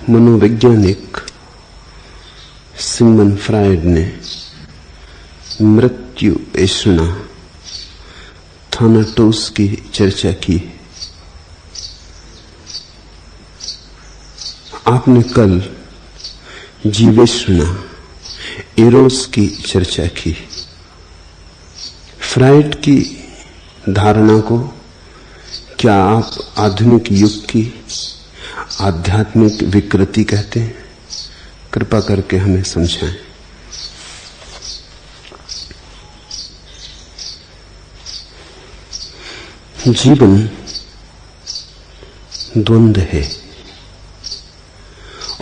मनोवैज्ञानिक Sigmund Freud ने मृत्यु ऐषणा थानाटोस की चर्चा की। आपने कल जीवेषणा एरोस की चर्चा की। फ्रायड की धारणा को क्या आप आधुनिक युग की आध्यात्मिक विकृति कहते हैं? कृपा करके हमें समझाएं। जीवन द्वंद्व है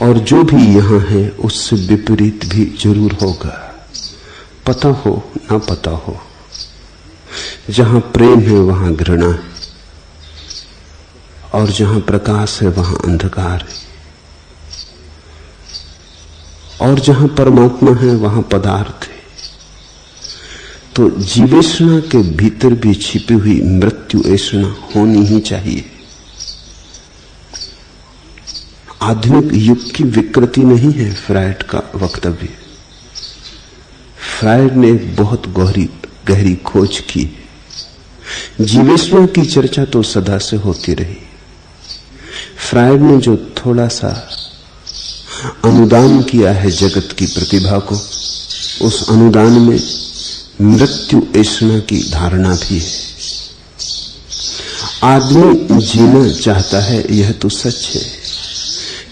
और जो भी यहां है उससे विपरीत भी जरूर होगा, पता हो ना पता हो। जहां प्रेम है वहां घृणा है और जहां प्रकाश है वहां अंधकार है और जहां परमात्मा है वहां पदार्थ है। तो जीवेषणा के भीतर भी छिपी हुई मृत्यु ऐषणा होनी ही चाहिए। आधुनिक युग की विकृति नहीं है फ्रायड का वक्तव्य। फ्रायड ने एक बहुत गहरी खोज की। जीवेषणा की चर्चा तो सदा से होती रही। फ्रायड ने जो थोड़ा सा अनुदान किया है जगत की प्रतिभा को, उस अनुदान में मृत्यु ऐषणा की धारणा भी है। आदमी जीना चाहता है, यह तो सच है,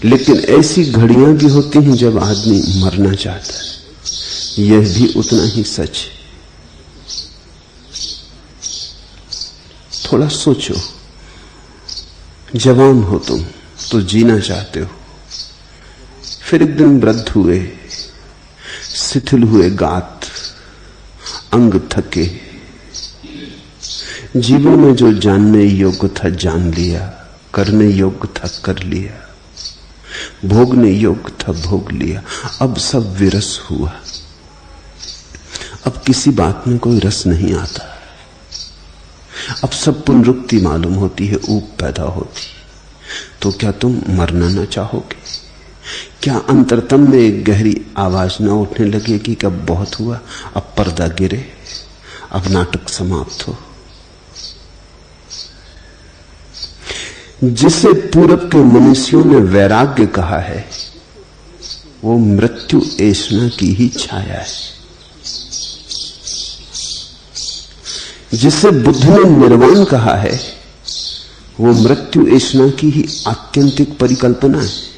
लेकिन ऐसी घड़ियां भी होती हैं जब आदमी मरना चाहता है, यह भी उतना ही सच है। थोड़ा सोचो, जवान हो तुम तो जीना चाहते हो, फिर एक दिन वृद्ध हुए, शिथिल हुए गात, अंग थके, जीवन में जो जानने योग्य था जान लिया, करने योग्य था कर लिया, भोगने योग्य था भोग लिया, अब सब विरस हुआ। अब किसी बात में कोई रस नहीं आता। अब सब पुनरुक्ति मालूम होती है, ऊब पैदा होती। तो क्या तुम मरना न चाहोगे? क्या अंतरतम में एक गहरी आवाज न उठने लगेगी कि अब बहुत हुआ, अब पर्दा गिरे, अब नाटक समाप्त हो? जिसे पूरब के मनुष्यों ने वैराग्य कहा है, वो मृत्यु ऐषणा की ही छाया है। जिसे बुद्ध ने निर्वाण कहा है, वो मृत्यु ऐषणा की ही आत्यंतिक परिकल्पना है।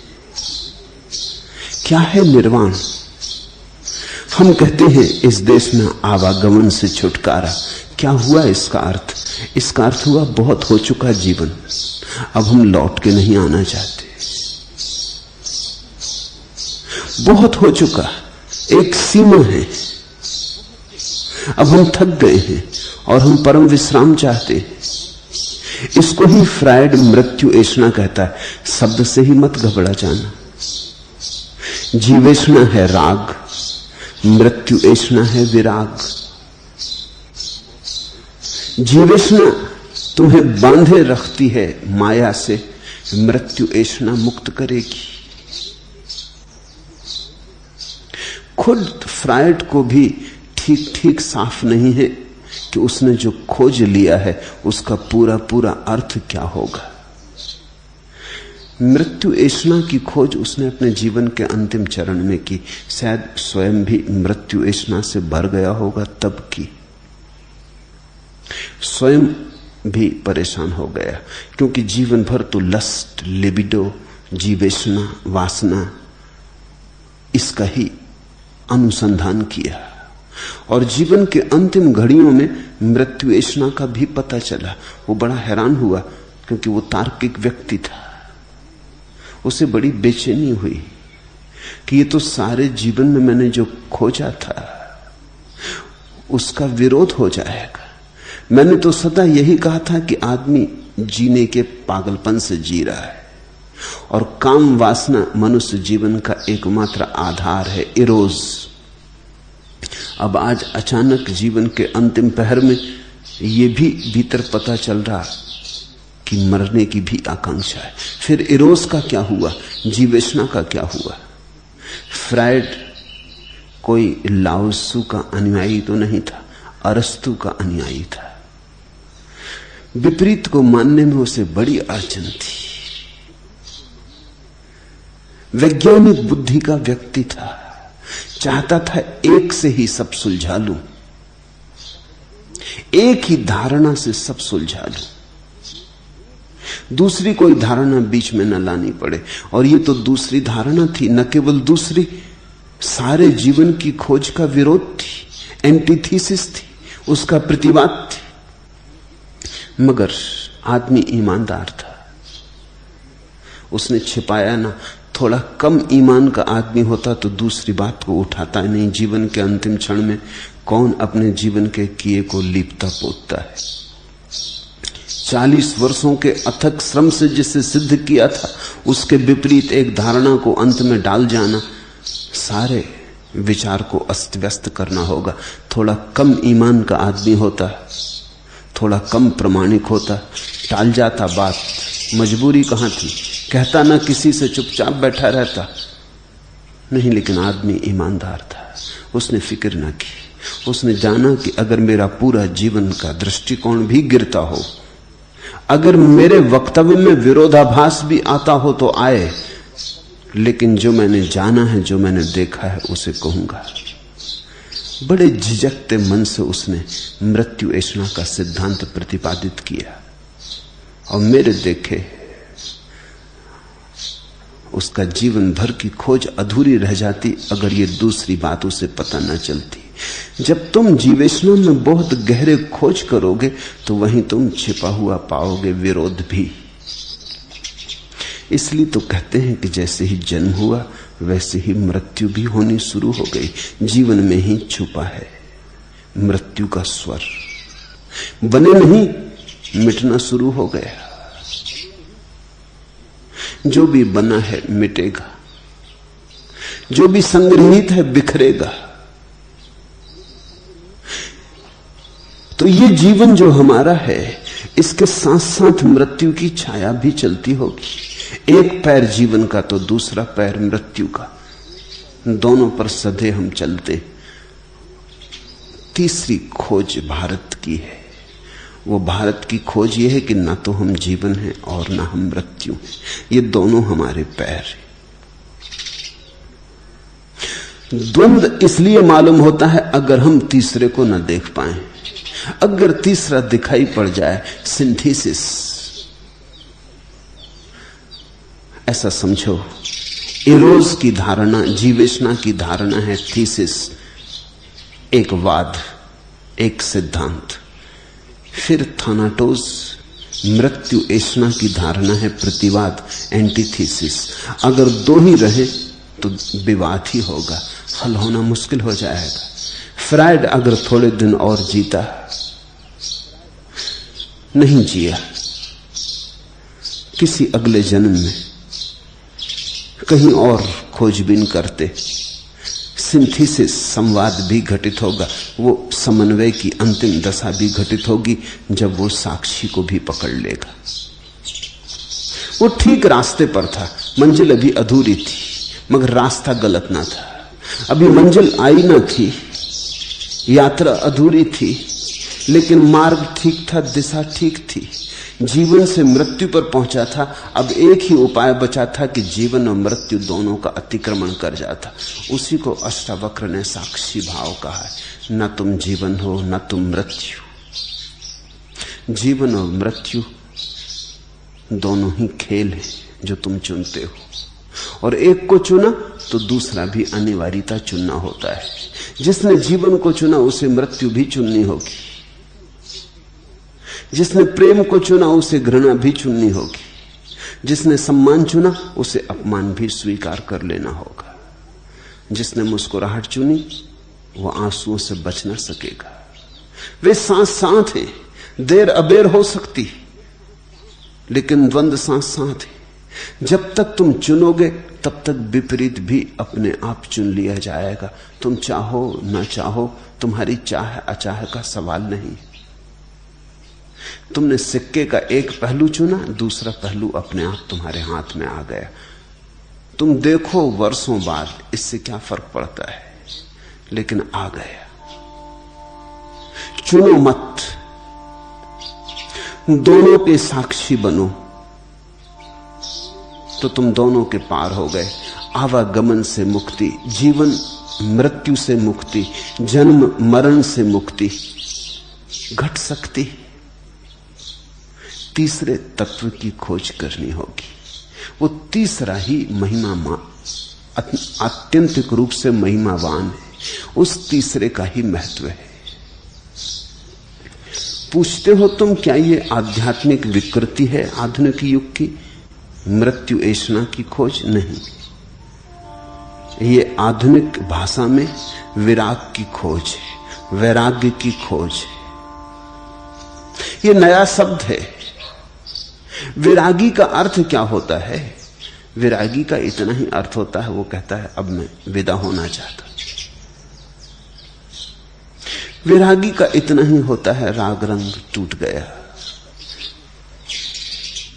क्या है निर्वाण? हम कहते हैं इस देश में आवागमन से छुटकारा। क्या हुआ इसका अर्थ? इसका अर्थ हुआ बहुत हो चुका जीवन, अब हम लौट के नहीं आना चाहते। बहुत हो चुका, एक सीमा है, अब हम थक गए हैं और हम परम विश्राम चाहते हैं। इसको ही फ्रायड मृत्यु ऐषणा कहता है। शब्द से ही मत घबरा जाना। जीवेषणा है राग, मृत्यु ऐषणा है विराग। जीवेषणा तुम्हें बांधे रखती है माया से, मृत्यु ऐषणा मुक्त करेगी। खुद फ्रायड को भी ठीक ठीक साफ नहीं है कि उसने जो खोज लिया है उसका पूरा पूरा अर्थ क्या होगा। मृत्यु ऐषणा की खोज उसने अपने जीवन के अंतिम चरण में की। शायद स्वयं भी मृत्यु ऐषणा से भर गया होगा तब की। स्वयं भी परेशान हो गया, क्योंकि जीवन भर तो लस्ट, लिबिडो, जीवेषणा, वासना, इसका ही अनुसंधान किया। और जीवन के अंतिम घड़ियों में मृत्यु ऐषणा का भी पता चला। वो बड़ा हैरान हुआ, क्योंकि वो तार्किक व्यक्ति था। उसे बड़ी बेचैनी हुई कि ये तो सारे जीवन में मैंने जो खोजा था उसका विरोध हो जाएगा। मैंने तो सदा यही कहा था कि आदमी जीने के पागलपन से जी रहा है और काम वासना मनुष्य जीवन का एकमात्र आधार है, इरोज। अब आज अचानक जीवन के अंतिम पहर में ये भी भीतर पता चल रहा कि मरने की भी आकांक्षा है। फिर इरोस का क्या हुआ, जीवेशना का क्या हुआ? फ्रायड कोई लाओत्सु का अनुयायी तो नहीं था, अरस्तु का अनुयायी था। विपरीत को मानने में उसे बड़ी अड़चन थी। वैज्ञानिक बुद्धि का व्यक्ति था, चाहता था एक से ही सब सुलझा लूं, एक ही धारणा से सब सुलझा लूं, दूसरी कोई धारणा बीच में न लानी पड़े। और ये तो दूसरी धारणा थी, न केवल दूसरी, सारे जीवन की खोज का विरोध थी, एंटीथीसिस थी, उसका प्रतिवाद थी। मगर आदमी ईमानदार था, उसने छिपाया ना। थोड़ा कम ईमान का आदमी होता तो दूसरी बात को उठाता नहीं। जीवन के अंतिम क्षण में कौन अपने जीवन के किए को लीपता पोतता है? 40 वर्षों के अथक श्रम से जिसे सिद्ध किया था, उसके विपरीत एक धारणा को अंत में डाल जाना, सारे विचार को अस्त व्यस्त करना होगा। थोड़ा कम ईमान का आदमी होता, थोड़ा कम प्रमाणिक होता, टाल जाता बात। मजबूरी कहां थी, कहता ना किसी से, चुपचाप बैठा रहता। नहीं, लेकिन आदमी ईमानदार था, उसने फिक्र ना की। उसने जाना कि अगर मेरा पूरा जीवन का दृष्टिकोण भी गिरता हो, अगर मेरे वक्तव्य में विरोधाभास भी आता हो तो आए, लेकिन जो मैंने जाना है, जो मैंने देखा है, उसे कहूंगा। बड़े झिझकते मन से उसने मृत्यु ऐसा का सिद्धांत प्रतिपादित किया। और मेरे देखे उसका जीवन भर की खोज अधूरी रह जाती अगर ये दूसरी बात उसे पता न चलती। जब तुम जीवेशना में बहुत गहरे खोज करोगे तो वहीं तुम छिपा हुआ पाओगे विरोध भी। इसलिए तो कहते हैं कि जैसे ही जन्म हुआ वैसे ही मृत्यु भी होनी शुरू हो गई। जीवन में ही छुपा है मृत्यु का स्वर, बने नहीं मिटना शुरू हो गया। जो भी बना है मिटेगा, जो भी संग्रहित है बिखरेगा। तो ये जीवन जो हमारा है, इसके साथ साथ मृत्यु की छाया भी चलती होगी। एक पैर जीवन का तो दूसरा पैर मृत्यु का, दोनों पर सधे हम चलते। तीसरी खोज भारत की है। वो भारत की खोज ये है कि ना तो हम जीवन हैं और ना हम मृत्यु हैं, ये दोनों हमारे पैर हैं। द्वंद इसलिए मालूम होता है अगर हम तीसरे को न देख पाए। अगर तीसरा दिखाई पड़ जाए, सिंथेसिस, ऐसा समझो इरोज की धारणा, जीवेशना की धारणा है थीसिस, एक वाद, एक सिद्धांत। फिर थानाटोस मृत्यु ऐशना की धारणा है प्रतिवाद, एंटीथीसिस। अगर दो ही रहे तो विवाद ही होगा, हल होना मुश्किल हो जाएगा। फ्रायड अगर थोड़े दिन और जीता, नहीं जिया, किसी अगले जन्म में कहीं और खोजबीन करते, सिंथेसिस, संवाद भी घटित होगा। वो समन्वय की अंतिम दशा भी घटित होगी जब वो साक्षी को भी पकड़ लेगा। वो ठीक रास्ते पर था, मंजिल अभी अधूरी थी, मगर रास्ता गलत ना था। अभी मंजिल आई ना थी, यात्रा अधूरी थी, लेकिन मार्ग ठीक था, दिशा ठीक थी। जीवन से मृत्यु पर पहुंचा था। अब एक ही उपाय बचा था कि जीवन और मृत्यु दोनों का अतिक्रमण कर जाता। उसी को अष्टावक्र ने साक्षी भाव कहा है। न तुम जीवन हो न तुम मृत्यु, जीवन और मृत्यु दोनों ही खेल हैं जो तुम चुनते हो, और एक को चुना तो दूसरा भी अनिवार्यता चुनना होता है। जिसने जीवन को चुना उसे मृत्यु भी चुननी होगी, जिसने प्रेम को चुना उसे घृणा भी चुननी होगी, जिसने सम्मान चुना उसे अपमान भी स्वीकार कर लेना होगा, जिसने मुस्कुराहट चुनी वो आंसुओं से बच ना सकेगा। वे साथ साथ हैं, देर अबेर हो सकती लेकिन द्वंद साथ साथ है। जब तक तुम चुनोगे तब तक विपरीत भी अपने आप चुन लिया जाएगा। तुम चाहो ना चाहो, तुम्हारी चाह अचाह का सवाल नहीं। तुमने सिक्के का एक पहलू चुना, दूसरा पहलू अपने आप तुम्हारे हाथ में आ गया। तुम देखो वर्षों बाद इससे क्या फर्क पड़ता है, लेकिन आ गया। चुनो मत, दोनों के साक्षी बनो, तो तुम दोनों के पार हो गए। आवागमन से मुक्ति, जीवन मृत्यु से मुक्ति, जन्म मरण से मुक्ति घट सकती। तीसरे तत्व की खोज करनी होगी। वो तीसरा ही महिमा आत्यंतिक रूप से महिमावान है, उस तीसरे का ही महत्व है। पूछते हो तुम, क्या ये आध्यात्मिक विकृति है आधुनिक युग की? मृत्यु ऐशना की खोज नहीं, ये आधुनिक भाषा में विराग की खोज है, वैराग्य की खोज है। ये नया शब्द है। विरागी का अर्थ क्या होता है? विरागी का इतना ही अर्थ होता है, वो कहता है अब मैं विदा होना चाहता। विरागी का इतना ही होता है, राग रंग टूट गया,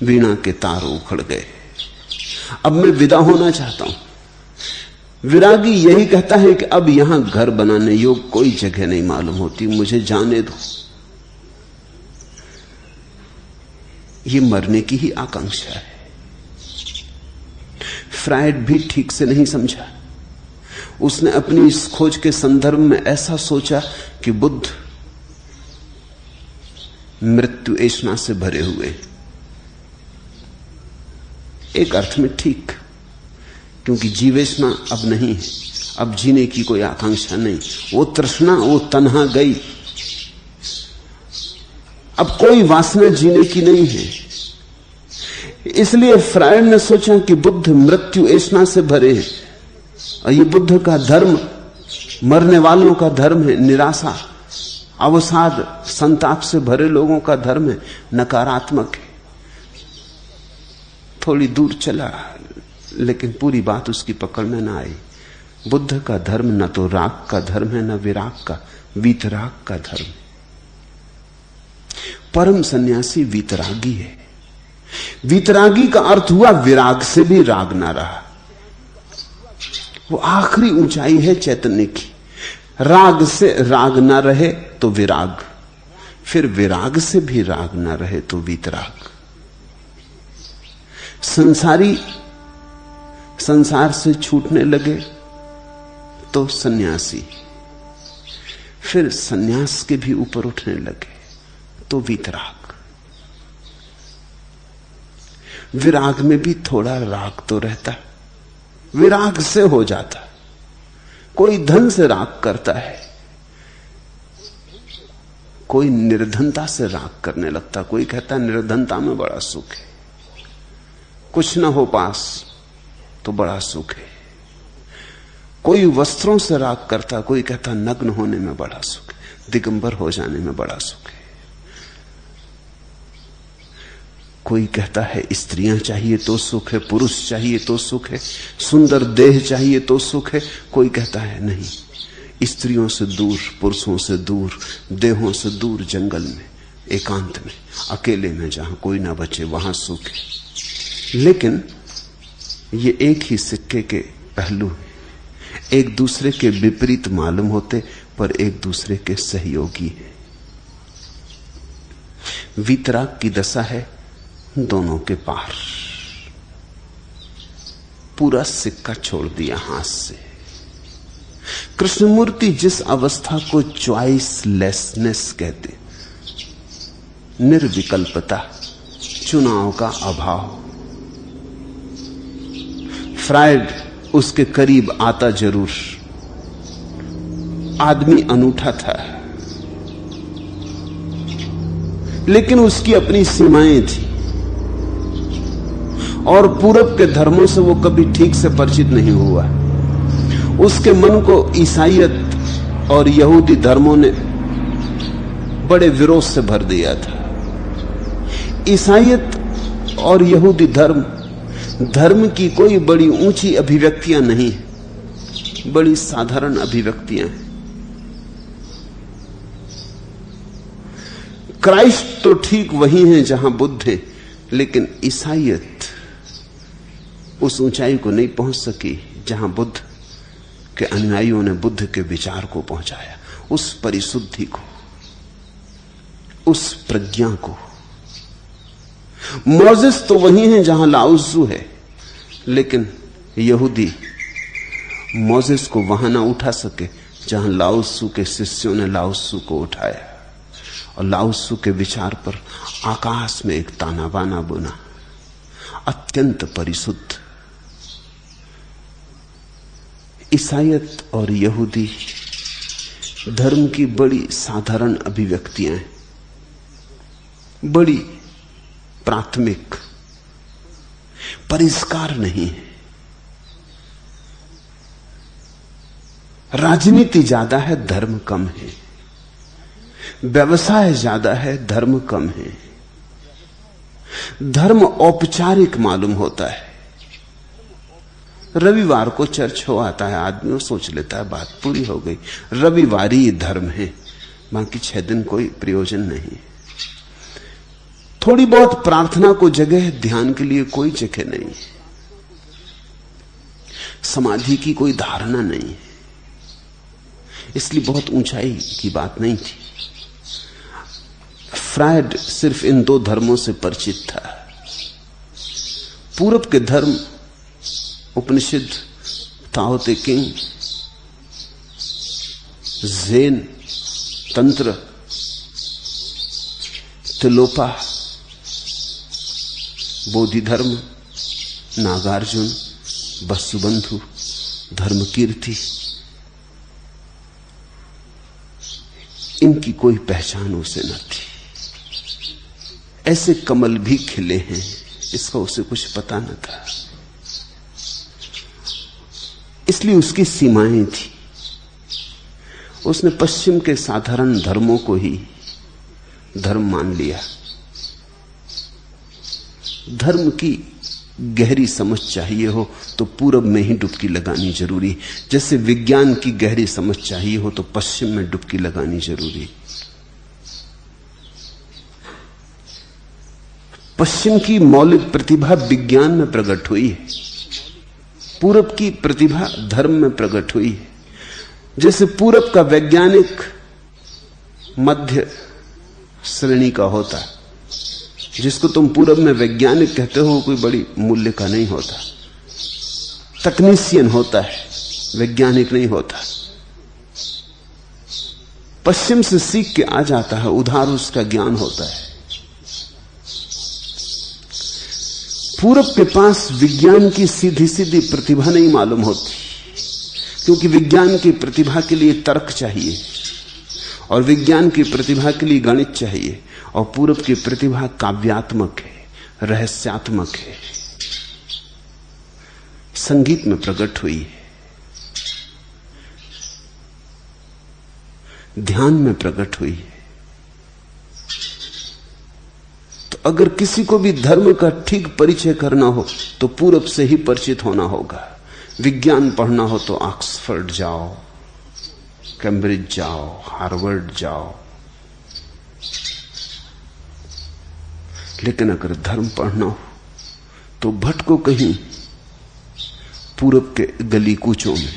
वीणा के तार उखड़ गए, अब मैं विदा होना चाहता हूं। विरागी यही कहता है कि अब यहां घर बनाने योग्य कोई जगह नहीं मालूम होती, मुझे जाने दो। ये मरने की ही आकांक्षा है। फ्रायड भी ठीक से नहीं समझा। उसने अपनी इस खोज के संदर्भ में ऐसा सोचा कि बुद्ध मृत्यु ऐशना से भरे हुए। एक अर्थ में ठीक, क्योंकि जीवेशना अब नहीं है, अब जीने की कोई आकांक्षा नहीं, वो तृष्णा, वो तन्हा गई, अब कोई वासना जीने की नहीं है। इसलिए फ्रायड ने सोचा कि बुद्ध मृत्यु ऐशना से भरे हैं, और ये बुद्ध का धर्म मरने वालों का धर्म है, निराशा, अवसाद, संताप से भरे लोगों का धर्म है, नकारात्मक है। थोड़ी दूर चला, लेकिन पूरी बात उसकी पकड़ में ना आई। बुद्ध का धर्म न तो राग का धर्म है, न विराग का, वीतराग का धर्म है। परम सन्यासी वीतरागी है। वीतरागी का अर्थ हुआ विराग से भी राग ना रहा। वो आखिरी ऊंचाई है चैतन्य की। राग से राग ना रहे तो विराग, फिर विराग से भी राग ना रहे तो वीतराग। संसारी संसार से छूटने लगे तो सन्यासी, फिर सन्यास के भी ऊपर उठने लगे तो वीतराग। विराग में भी थोड़ा राग तो रहता, विराग से हो जाता। कोई धन से राग करता है, कोई निर्धनता से राग करने लगता, कोई कहता है निर्धनता में बड़ा सुख है, कुछ ना हो पास तो बड़ा सुख है। कोई वस्त्रों से राग करता, कोई कहता नग्न होने में बड़ा सुख है, दिगंबर हो जाने में बड़ा सुख है। कोई कहता है स्त्रियां चाहिए तो सुख है, पुरुष चाहिए तो सुख है, सुंदर देह चाहिए तो सुख है। कोई कहता है नहीं, स्त्रियों से दूर, पुरुषों से दूर, देहों से दूर, जंगल में, एकांत में, अकेले में, जहां कोई ना बचे, वहां सुख है। लेकिन ये एक ही सिक्के के पहलू हैं, एक दूसरे के विपरीत मालूम होते पर एक दूसरे के सहयोगी हैं। वीतराग की दशा है दोनों के पार, पूरा सिक्का छोड़ दिया हाथ से। कृष्णमूर्ति जिस अवस्था को चॉइसलेसनेस कहते, निर्विकल्पता, चुनाव का अभाव, फ्रायड उसके करीब आता जरूर। आदमी अनूठा था, लेकिन उसकी अपनी सीमाएं थी, और पूरब के धर्मों से वो कभी ठीक से परिचित नहीं हुआ। उसके मन को ईसाईयत और यहूदी धर्मों ने बड़े विरोध से भर दिया था। ईसाईयत और यहूदी धर्म की कोई बड़ी ऊंची अभिव्यक्तियां नहीं, बड़ी साधारण अभिव्यक्तियां हैं। क्राइस्ट तो ठीक वही है जहां बुद्ध है, लेकिन ईसाईयत उस ऊंचाई को नहीं पहुंच सकी जहां बुद्ध के अनुयायियों ने बुद्ध के विचार को पहुंचाया, उस परिशुद्धि को, उस प्रज्ञा को। मोजेस तो वही है जहां लाओत्सु है, लेकिन यहूदी मोजेस को वहां ना उठा सके जहां लाओत्सु के शिष्यों ने लाओत्सु को उठाया और लाओत्सु के विचार पर आकाश में एक ताना बाना बुना, अत्यंत परिशुद्ध। ईसाईयत और यहूदी धर्म की बड़ी साधारण अभिव्यक्तियां हैं, बड़ी प्राथमिक, परिष्कार नहीं है। राजनीति ज्यादा है, धर्म कम है। व्यवसाय ज्यादा है, धर्म कम है। धर्म औपचारिक मालूम होता है। रविवार को चर्च हो आता है, आदमी वो सोच लेता है बात पूरी हो गई, रविवारी धर्म है, बाकी 6 दिन कोई प्रयोजन नहीं। थोड़ी बहुत प्रार्थना को जगह, ध्यान के लिए कोई जगह नहीं, समाधि की कोई धारणा नहीं, इसलिए बहुत ऊंचाई की बात नहीं थी। फ्रायड सिर्फ इन 2 धर्मों से परिचित था। पूरब के धर्म, उपनिषद, ताओ ते किंग, ज़ेन, तंत्र, तिलोपा, बोधि धर्म, नागार्जुन, वसुबंधु, धर्मकीर्ति, इनकी कोई पहचान उसे न थी। ऐसे कमल भी खिले हैं, इसका उसे कुछ पता न था, इसलिए उसकी सीमाएं थी। उसने पश्चिम के साधारण धर्मों को ही धर्म मान लिया। धर्म की गहरी समझ चाहिए हो तो पूरब में ही डुबकी लगानी जरूरी, जैसे विज्ञान की गहरी समझ चाहिए हो तो पश्चिम में डुबकी लगानी जरूरी। पश्चिम की मौलिक प्रतिभा विज्ञान में प्रकट हुई है, पूरब की प्रतिभा धर्म में प्रकट हुई है। जैसे पूरब का वैज्ञानिक मध्य श्रेणी का होता है, जिसको तुम पूरब में वैज्ञानिक कहते हो कोई बड़ी मूल्य का नहीं होता, तकनीशियन होता है, वैज्ञानिक नहीं होता। पश्चिम से सीख के आ जाता है, उधार उसका ज्ञान होता है। पूरब के पास विज्ञान की सीधी सीधी प्रतिभा नहीं मालूम होती, क्योंकि विज्ञान की प्रतिभा के लिए तर्क चाहिए और विज्ञान की प्रतिभा के लिए गणित चाहिए, और पूरब की प्रतिभा काव्यात्मक है, रहस्यात्मक है, संगीत में प्रकट हुई है, ध्यान में प्रकट हुई है। तो अगर किसी को भी धर्म का ठीक परिचय करना हो तो पूरब से ही परिचित होना होगा। विज्ञान पढ़ना हो तो ऑक्सफोर्ड जाओ, कैम्ब्रिज जाओ, हार्वर्ड जाओ, लेकिन अगर धर्म पढ़ना हो तो भटको कहीं पूरब के गली कूचों में,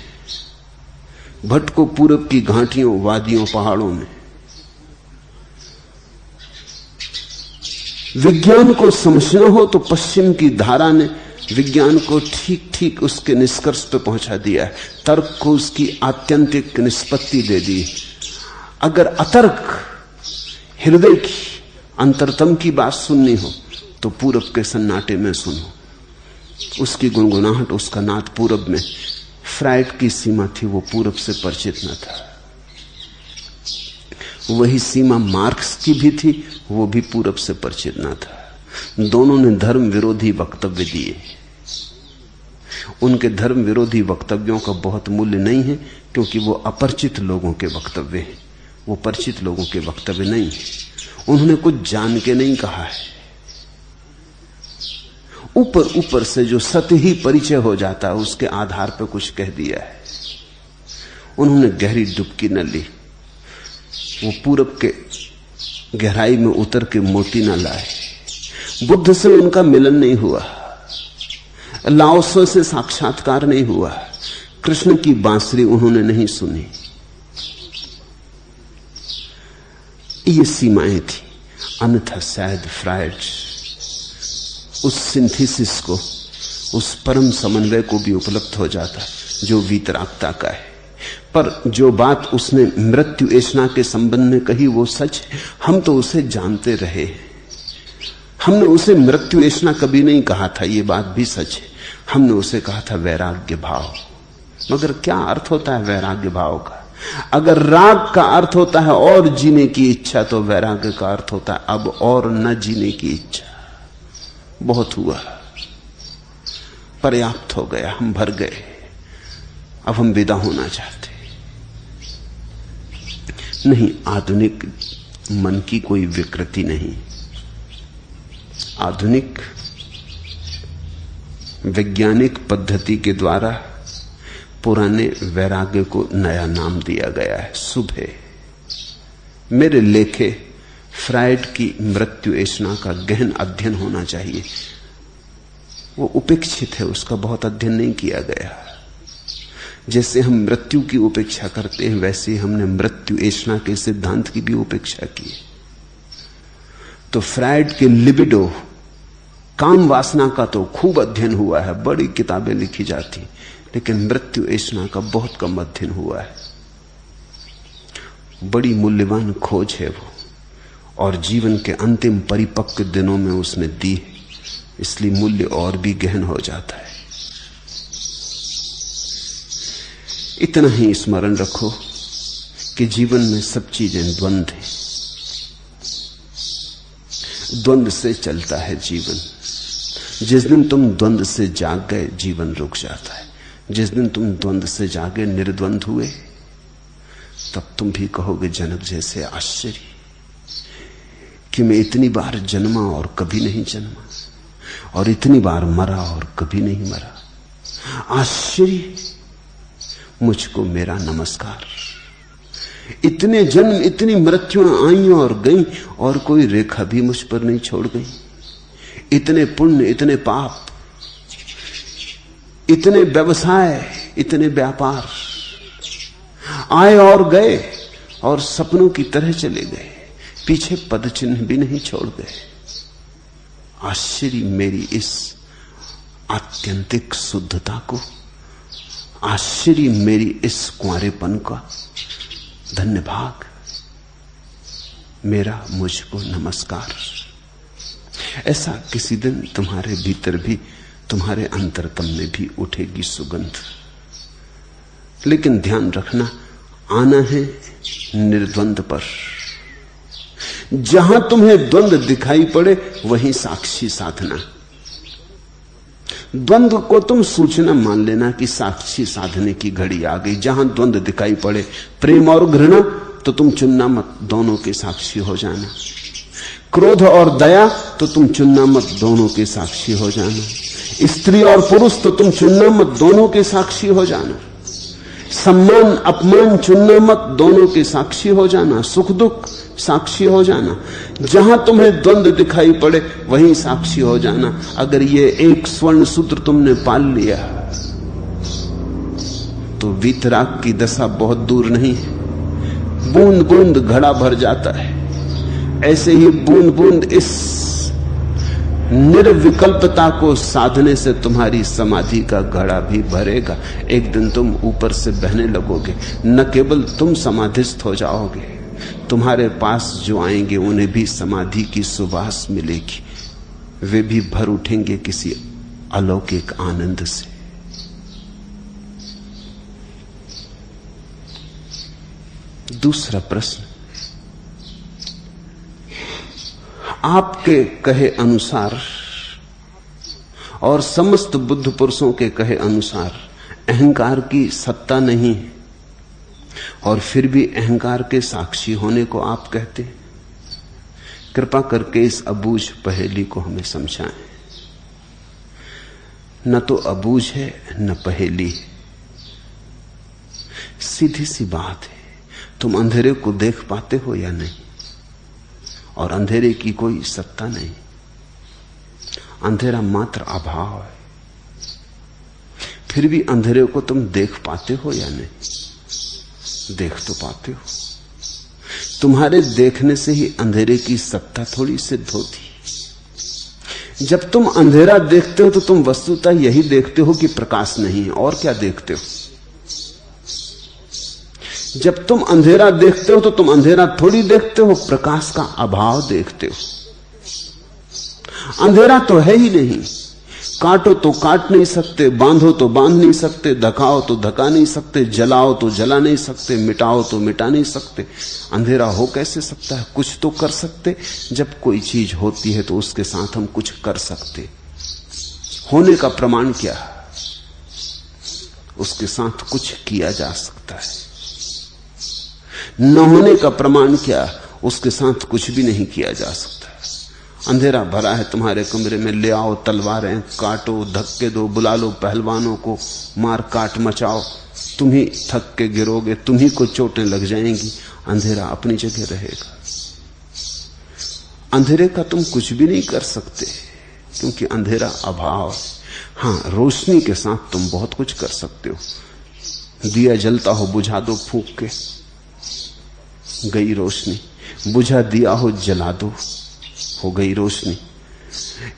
भटको पूरब की घाटियों, वादियों, पहाड़ों में। विज्ञान को समझना हो तो पश्चिम की धारा ने विज्ञान को ठीक ठीक उसके निष्कर्ष पे पहुंचा दिया है, तर्क को उसकी आत्यंतिक निष्पत्ति दे दी। अगर अतर्क हृदय की अंतरतम की बात सुननी हो तो पूरब के सन्नाटे में सुनो, उसकी गुनगुनाहट, उसका नाद पूरब में। फ्रायड की सीमा थी, वो पूरब से परिचित न था। वही सीमा मार्क्स की भी थी, वो भी पूरब से परिचित न था। दोनों ने धर्म विरोधी वक्तव्य दिए। उनके धर्म विरोधी वक्तव्यों का बहुत मूल्य नहीं है, क्योंकि वो अपरिचित लोगों के वक्तव्य हैं, वो परिचित लोगों के वक्तव्य नहीं है। उन्होंने कुछ जान के नहीं कहा है, ऊपर ऊपर से जो सत्य ही परिचय हो जाता है उसके आधार पर कुछ कह दिया है। उन्होंने गहरी डुबकी न ली। वो पूरब के गहराई में उतर के मोती ना लाए। बुद्ध से उनका मिलन नहीं हुआ, लाओत्से से साक्षात्कार नहीं हुआ, कृष्ण की बांसुरी उन्होंने नहीं सुनी। ये सीमाएं थी। अन्यथा शायद फ्रायड उस सिंथेसिस को, उस परम समन्वय को भी उपलब्ध हो जाता जो वीतरागता का है। पर जो बात उसने मृत्यु एषणा के संबंध में कही वो सच है। हम तो उसे जानते रहे, हमने उसे मृत्यु एषणा कभी नहीं कहा था, ये बात भी सच है। हमने उसे कहा था वैराग्य भाव। मगर क्या अर्थ होता है वैराग्य भाव का? अगर राग का अर्थ होता है और जीने की इच्छा, तो वैराग्य का अर्थ होता है अब और न जीने की इच्छा। बहुत हुआ, पर्याप्त हो गया, हम भर गए, अब हम विदा होना चाहते नहीं। आधुनिक मन की कोई विकृति नहीं। आधुनिक वैज्ञानिक पद्धति के द्वारा पुराने वैराग्य को नया नाम दिया गया है, शुभ है। मेरे लेखे फ्रायड की मृत्यु एषणा का गहन अध्ययन होना चाहिए। वो उपेक्षित है, उसका बहुत अध्ययन नहीं किया गया। जैसे हम मृत्यु की उपेक्षा करते हैं, वैसे हमने मृत्यु एषणा के सिद्धांत की भी उपेक्षा की। तो फ्रायड के लिबिडो, काम वासना का तो खूब अध्ययन हुआ है, बड़ी किताबें लिखी जाती, लेकिन मृत्यु एषणा का बहुत कम अध्ययन हुआ है। बड़ी मूल्यवान खोज है वो, और जीवन के अंतिम परिपक्व दिनों में उसने दी, इसलिए मूल्य और भी गहन हो जाता है। इतना ही स्मरण रखो कि जीवन में सब चीजें द्वंद्व हैं। द्वंद्व से चलता है जीवन। जिस दिन तुम द्वंद्व से जाग गए, जीवन रुक जाता है। जिस दिन तुम द्वंद्व से जागे, निर्द्वंद हुए, तब तुम भी कहोगे जनक जैसे आश्चर्य कि मैं इतनी बार जन्मा और कभी नहीं जन्मा, और इतनी बार मरा और कभी नहीं मरा। आश्चर्य, मुझको मेरा नमस्कार। इतने जन्म, इतनी मृत्युएं आई और गई, और कोई रेखा भी मुझ पर नहीं छोड़ गई। इतने पुण्य, इतने पाप, इतने व्यवसाय, इतने व्यापार आए और गए, और सपनों की तरह चले गए, पीछे पद चिन्ह भी नहीं छोड़ गए। आश्चर्य मेरी इस आत्यंतिक शुद्धता को, आश्चर्य मेरी इस कुंवारेपन का। धन्यभाग मेरा, मुझको नमस्कार। ऐसा किसी दिन तुम्हारे भीतर भी, तुम्हारे अंतरतम में भी उठेगी सुगंध। लेकिन ध्यान रखना, आना है निर्द्वंद पर। जहां तुम्हें द्वंद्व दिखाई पड़े, वहीं साक्षी साधना। द्वंद्व को तुम सूचना मान लेना कि साक्षी साधने की घड़ी आ गई। जहां द्वंद्व दिखाई पड़े, प्रेम और घृणा, तो तुम चुनना मत, दोनों के साक्षी हो जाना। क्रोध और दया, तो तुम चुनना मत, दोनों के साक्षी हो जाना। स्त्री और पुरुष, तो तुम चुनना मत, दोनों के साक्षी हो जाना। सम्मान अपमान चुनना मत, दोनों के साक्षी हो जाना। सुख दुख साक्षी हो जाना। जहां तुम्हें द्वंद्व दिखाई पड़े, वहीं साक्षी हो जाना। अगर ये एक स्वर्ण सूत्र तुमने पाल लिया, तो वीतराग की दशा बहुत दूर नहीं है। बूंद बूंद घड़ा भर जाता है, ऐसे ही बूंद बूंद इस निर्विकल्पता को साधने से तुम्हारी समाधि का घड़ा भी भरेगा। एक दिन तुम ऊपर से बहने लगोगे। न केवल तुम समाधिस्थ हो जाओगे, तुम्हारे पास जो आएंगे उन्हें भी समाधि की सुवास मिलेगी। वे भी भर उठेंगे किसी अलौकिक आनंद से। दूसरा प्रश्न, आपके कहे अनुसार और समस्त बुद्ध पुरुषों के कहे अनुसार अहंकार की सत्ता नहीं है, और फिर भी अहंकार के साक्षी होने को आप कहते हैं। कृपा करके इस अबूझ पहेली को हमें समझाएं। न तो अबूझ है न पहेली है, सीधी सी बात है। तुम अंधेरे को देख पाते हो या नहीं? और अंधेरे की कोई सत्ता नहीं। अंधेरा मात्र अभाव है। फिर भी अंधेरे को तुम देख पाते हो या नहीं? देख तो पाते हो। तुम्हारे देखने से ही अंधेरे की सत्ता थोड़ी सिद्ध होती। जब तुम अंधेरा देखते हो तो तुम वस्तुतः यही देखते हो कि प्रकाश नहीं है, और क्या देखते हो? जब तुम अंधेरा देखते हो तो तुम अंधेरा थोड़ी देखते हो, प्रकाश का अभाव देखते हो। अंधेरा तो है ही नहीं। काटो तो काट नहीं सकते, बांधो तो बांध नहीं सकते, धकाओ तो धका नहीं सकते, जलाओ तो जला नहीं सकते, मिटाओ तो मिटा नहीं सकते। अंधेरा हो कैसे सकता है? कुछ तो कर सकते। जब कोई चीज होती है तो उसके साथ हम कुछ कर सकते। होने का प्रमाण क्या? उसके साथ कुछ किया जा सकता है। न होने का प्रमाण क्या? उसके साथ कुछ भी नहीं किया जा सकता। अंधेरा भरा है तुम्हारे कमरे में, ले आओ तलवारें, काटो, धक्के दो, बुला लो पहलवानों को, मार काट मचाओ, तुम ही थक के गिरोगे, तुम ही को चोटें लग जाएंगी। अंधेरा अपनी जगह रहेगा। अंधेरे का तुम कुछ भी नहीं कर सकते, क्योंकि अंधेरा अभाव है। हाँ, रोशनी के साथ तुम बहुत कुछ कर सकते हो। दिया जलता हो, बुझा दो फूंक के, गई रोशनी। बुझा दिया हो, जला दो, हो गई रोशनी।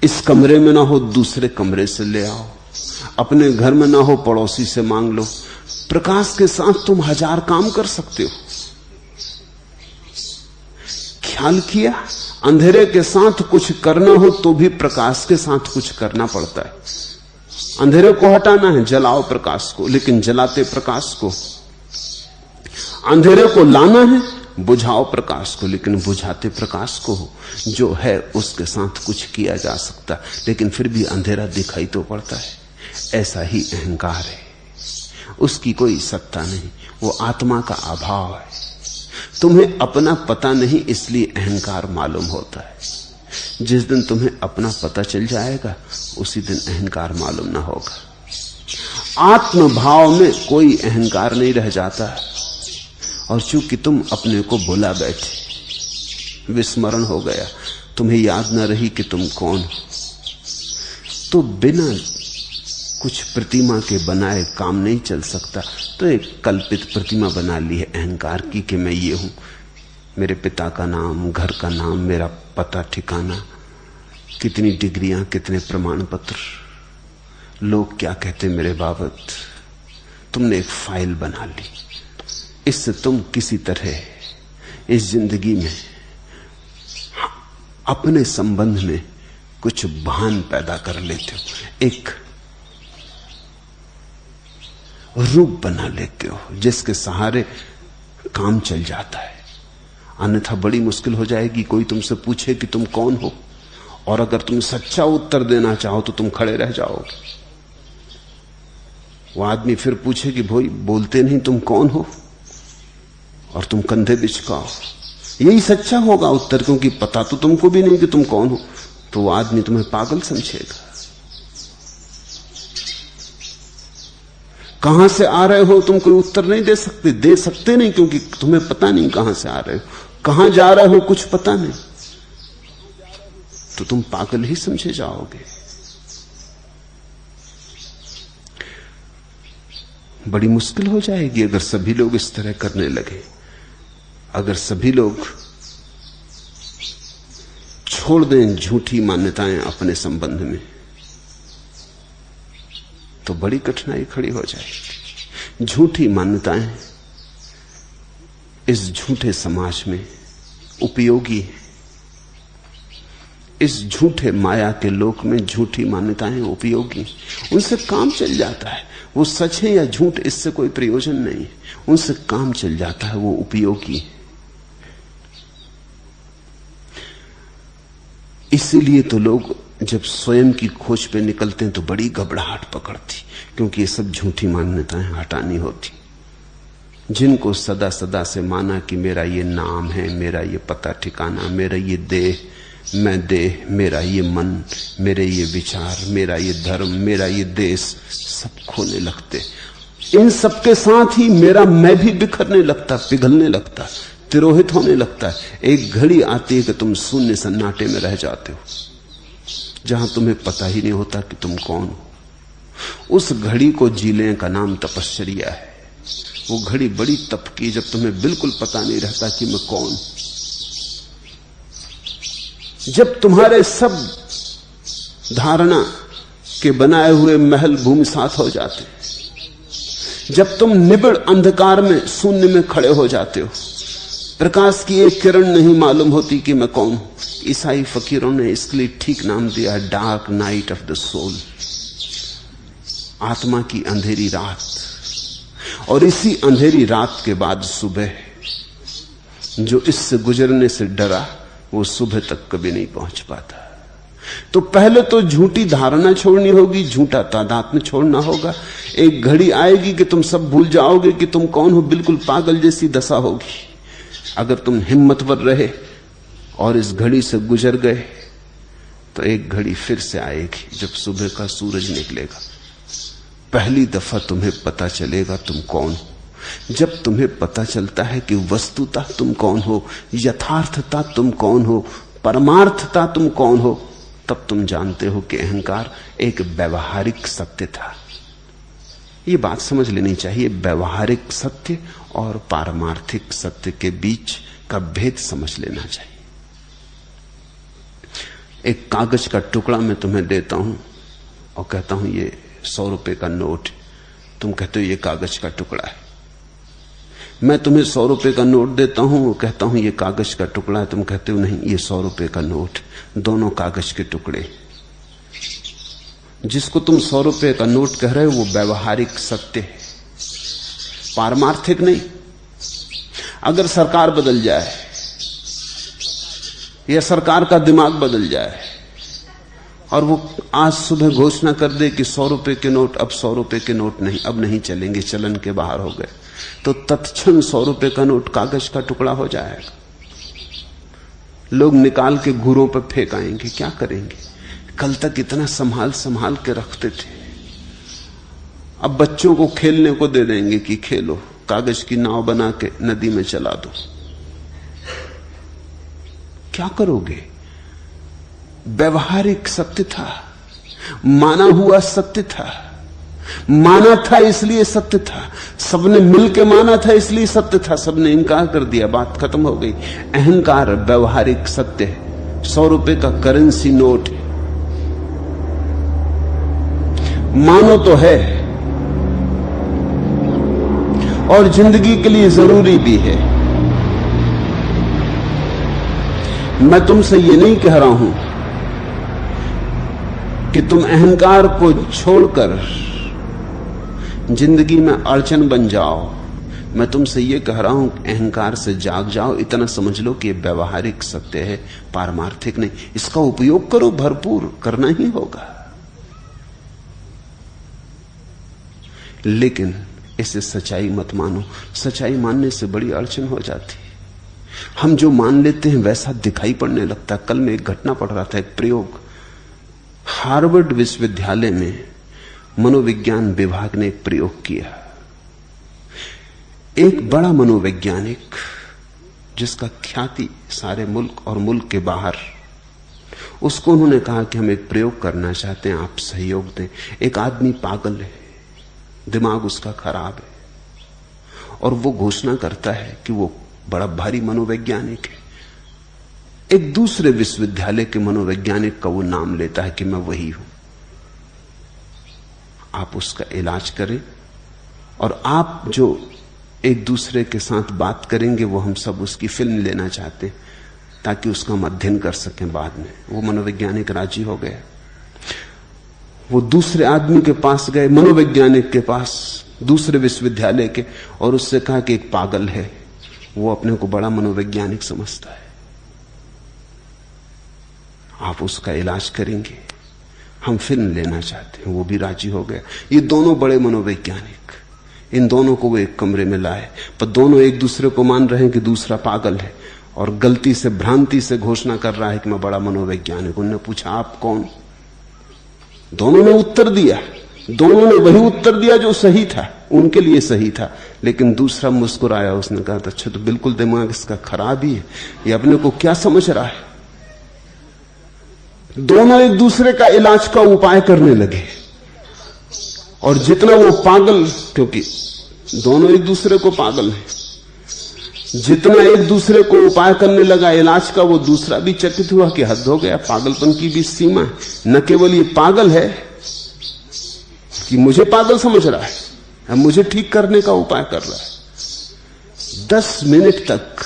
इस कमरे में ना हो, दूसरे कमरे से ले आओ। अपने घर में ना हो, पड़ोसी से मांग लो। प्रकाश के साथ तुम हजार काम कर सकते हो। ख्याल किया? अंधेरे के साथ कुछ करना हो तो भी प्रकाश के साथ कुछ करना पड़ता है। अंधेरे को हटाना है, जलाओ प्रकाश को, लेकिन जलाते प्रकाश को। अंधेरे को लाना है, बुझाओ प्रकाश को, लेकिन बुझाते प्रकाश को हो। जो है उसके साथ कुछ किया जा सकता, लेकिन फिर भी अंधेरा दिखाई तो पड़ता है। ऐसा ही अहंकार है, उसकी कोई सत्ता नहीं, वो आत्मा का अभाव है। तुम्हें अपना पता नहीं, इसलिए अहंकार मालूम होता है। जिस दिन तुम्हें अपना पता चल जाएगा, उसी दिन अहंकार मालूम ना होगा। आत्मभाव में कोई अहंकार नहीं रह जाता। और चूंकि तुम अपने को भुला बैठे, विस्मरण हो गया, तुम्हें याद न रही कि तुम कौन हो, तो बिना कुछ प्रतिमा के बनाए काम नहीं चल सकता। तो एक कल्पित प्रतिमा बना ली है अहंकार की कि मैं ये हूं। मेरे पिता का नाम, घर का नाम, मेरा पता ठिकाना, कितनी डिग्रियां, कितने प्रमाण पत्र, लोग क्या कहते मेरे बाबत। तुमने एक फाइल बना ली। इससे तुम किसी तरह इस जिंदगी में अपने संबंध में कुछ भान पैदा कर लेते हो, एक रूप बना लेते हो जिसके सहारे काम चल जाता है। अन्यथा बड़ी मुश्किल हो जाएगी। कोई तुमसे पूछे कि तुम कौन हो, और अगर तुम सच्चा उत्तर देना चाहो तो तुम खड़े रह जाओगे। वो आदमी फिर पूछे कि भाई बोलते नहीं तुम कौन हो, और तुम कंधे बिचकाओ। यही सच्चा होगा उत्तर, क्योंकि पता तो तुमको भी नहीं कि तुम कौन हो। तो वो आदमी तुम्हें पागल समझेगा। कहां से आ रहे हो तुम कोई उत्तर नहीं दे सकते नहीं, क्योंकि तुम्हें पता नहीं कहां से आ रहे हो। कहां जा रहे हो कुछ पता नहीं, तो तुम पागल ही समझे जाओगे। बड़ी मुश्किल हो जाएगी अगर सभी लोग इस तरह करने लगे। अगर सभी लोग छोड़ दें झूठी मान्यताएं अपने संबंध में, तो बड़ी कठिनाई खड़ी हो जाएगी। झूठी मान्यताएं इस झूठे समाज में उपयोगी है। इस झूठे माया के लोक में झूठी मान्यताएं उपयोगी, उनसे काम चल जाता है। वो सच है या झूठ, इससे कोई प्रयोजन नहीं है, उनसे काम चल जाता है, वो उपयोगी है। इसीलिए तो लोग जब स्वयं की खोज पे निकलते हैं तो बड़ी घबराहट पकड़ती, क्योंकि ये सब झूठी मान्यताएं हटानी होती। जिनको सदा सदा से माना कि मेरा ये नाम है, मेरा ये पता ठिकाना, मेरा ये देह, मैं देह, मेरा ये मन, मेरे ये विचार, मेरा ये धर्म, मेरा ये देश, सब खोने लगते। इन सबके साथ ही मेरा मैं भी बिखरने लगता, पिघलने लगता। तिरोहित होने लगता है। एक घड़ी आती है कि तुम शून्य सन्नाटे में रह जाते हो, जहां तुम्हें पता ही नहीं होता कि तुम कौन हो। उस घड़ी को जीने का नाम तपश्चर्या है। वो घड़ी बड़ी तप की जब तुम्हें बिल्कुल पता नहीं रहता कि मैं कौन। जब तुम्हारे सब धारणा के बनाए हुए महल भूमिसात हो जाते, जब तुम निबिड़ अंधकार में शून्य में खड़े हो जाते हो, प्रकाश की एक किरण नहीं मालूम होती कि मैं कौन हूं। ईसाई फकीरों ने इसके लिए ठीक नाम दिया, dark night of the soul, आत्मा की अंधेरी रात। और इसी अंधेरी रात के बाद सुबह। जो इससे गुजरने से डरा वो सुबह तक कभी नहीं पहुंच पाता। तो पहले तो झूठी धारणा छोड़नी होगी, झूठा तादात्म्य छोड़ना होगा। एक घड़ी आएगी कि तुम सब भूल जाओगे कि तुम कौन हो, बिल्कुल पागल जैसी दशा होगी। अगर तुम हिम्मतवर रहे और इस घड़ी से गुजर गए तो एक घड़ी फिर से आएगी जब सुबह का सूरज निकलेगा। पहली दफा तुम्हें पता चलेगा तुम कौन हो। जब तुम्हें पता चलता है कि वस्तुता तुम कौन हो, यथार्थता तुम कौन हो, परमार्थता तुम कौन हो, तब तुम जानते हो कि अहंकार एक व्यवहारिक सत्य था। ये बात समझ लेनी चाहिए। व्यवहारिक सत्य और पारमार्थिक सत्य के बीच का भेद समझ लेना चाहिए। एक कागज का टुकड़ा मैं तुम्हें देता हूं और कहता हूं ये 100 रुपए का नोट। तुम कहते हो ये कागज का टुकड़ा है। मैं तुम्हें 100 रुपए का नोट देता हूं और कहता हूं ये कागज का टुकड़ा है। तुम कहते हो नहीं, ये 100 रुपए का नोट। दोनों कागज के टुकड़े। जिसको तुम 100 रुपए का नोट कह रहे हो वो व्यवहारिक सत्य है, पारमार्थिक नहीं। अगर सरकार बदल जाए या सरकार का दिमाग बदल जाए और वो आज सुबह घोषणा कर दे कि 100 रुपए के नोट अब 100 रुपए के नोट नहीं, अब नहीं चलेंगे, चलन के बाहर हो गए, तो तत्क्षण 100 रुपए का नोट कागज का टुकड़ा हो जाएगा। लोग निकाल के घूरों पर फेंक आएंगे। क्या करेंगे? कल तक इतना संभाल संभाल के रखते थे, अब बच्चों को खेलने को दे देंगे कि खेलो, कागज की नाव बना के नदी में चला दो। क्या करोगे? व्यवहारिक सत्य था, माना हुआ सत्य था, माना था इसलिए सत्य था, सबने मिलकर माना था इसलिए सत्य था, सबने इनकार कर दिया, बात खत्म हो गई। अहंकार व्यवहारिक सत्य है, 100 रुपए का करेंसी नोट है, मानो तो है और जिंदगी के लिए जरूरी भी है। मैं तुमसे ये नहीं कह रहा हूं कि तुम अहंकार को छोड़कर जिंदगी में अड़चन बन जाओ। मैं तुमसे ये कह रहा हूं कि अहंकार से जाग जाओ। इतना समझ लो कि ये व्यवहारिक सत्य है, पारमार्थिक नहीं। इसका उपयोग करो, भरपूर करना ही होगा, लेकिन इसे सच्चाई मत मानो। सच्चाई मानने से बड़ी अड़चन हो जाती। हम जो मान लेते हैं वैसा दिखाई पड़ने लगता। कल में एक घटना पढ़ रहा था, एक प्रयोग। हार्वर्ड विश्वविद्यालय में मनोविज्ञान विभाग ने एक प्रयोग किया। एक बड़ा मनोवैज्ञानिक जिसका ख्याति सारे मुल्क और मुल्क के बाहर, उसको उन्होंने कहा कि हम एक प्रयोग करना चाहते हैं, आप सहयोग दें। एक आदमी पागल है, दिमाग उसका खराब है, और वो घोषणा करता है कि वो बड़ा भारी मनोवैज्ञानिक है। एक दूसरे विश्वविद्यालय के मनोवैज्ञानिक का वो नाम लेता है कि मैं वही हूं। आप उसका इलाज करें, और आप जो एक दूसरे के साथ बात करेंगे वो हम सब उसकी फिल्म लेना चाहते हैं ताकि उसका हम अध्ययन कर सकें बाद में। वो मनोवैज्ञानिक राजी हो गया। वो दूसरे आदमी के पास गए, मनोवैज्ञानिक के पास, दूसरे विश्वविद्यालय के, और उससे कहा कि एक पागल है, वो अपने को बड़ा मनोवैज्ञानिक समझता है, आप उसका इलाज करेंगे, हम फिल्म लेना चाहते हैं। वो भी राजी हो गया। ये दोनों बड़े मनोवैज्ञानिक, इन दोनों को वो एक कमरे में लाए, पर दोनों एक दूसरे को मान रहे हैं कि दूसरा पागल है, और गलती से, भ्रांति से घोषणा कर रहा है कि मैं बड़ा मनोवैज्ञानिक। उन्होंने पूछा आप कौन? दोनों ने उत्तर दिया, दोनों ने वही उत्तर दिया जो सही था, उनके लिए सही था, लेकिन दूसरा मुस्कुराया, उसने कहा अच्छा तो बिल्कुल दिमाग इसका खराब ही है, ये अपने को क्या समझ रहा है। दोनों एक दूसरे का इलाज का उपाय करने लगे, और जितना वो पागल, क्योंकि दोनों एक दूसरे को पागल हैं, जितना एक दूसरे को उपाय करने लगा इलाज का, वो दूसरा भी चकित हुआ कि हद हो गया, पागलपन की भी सीमा है। न केवल ये पागल है कि मुझे पागल समझ रहा है, अब मुझे ठीक करने का उपाय कर रहा है। 10 मिनट तक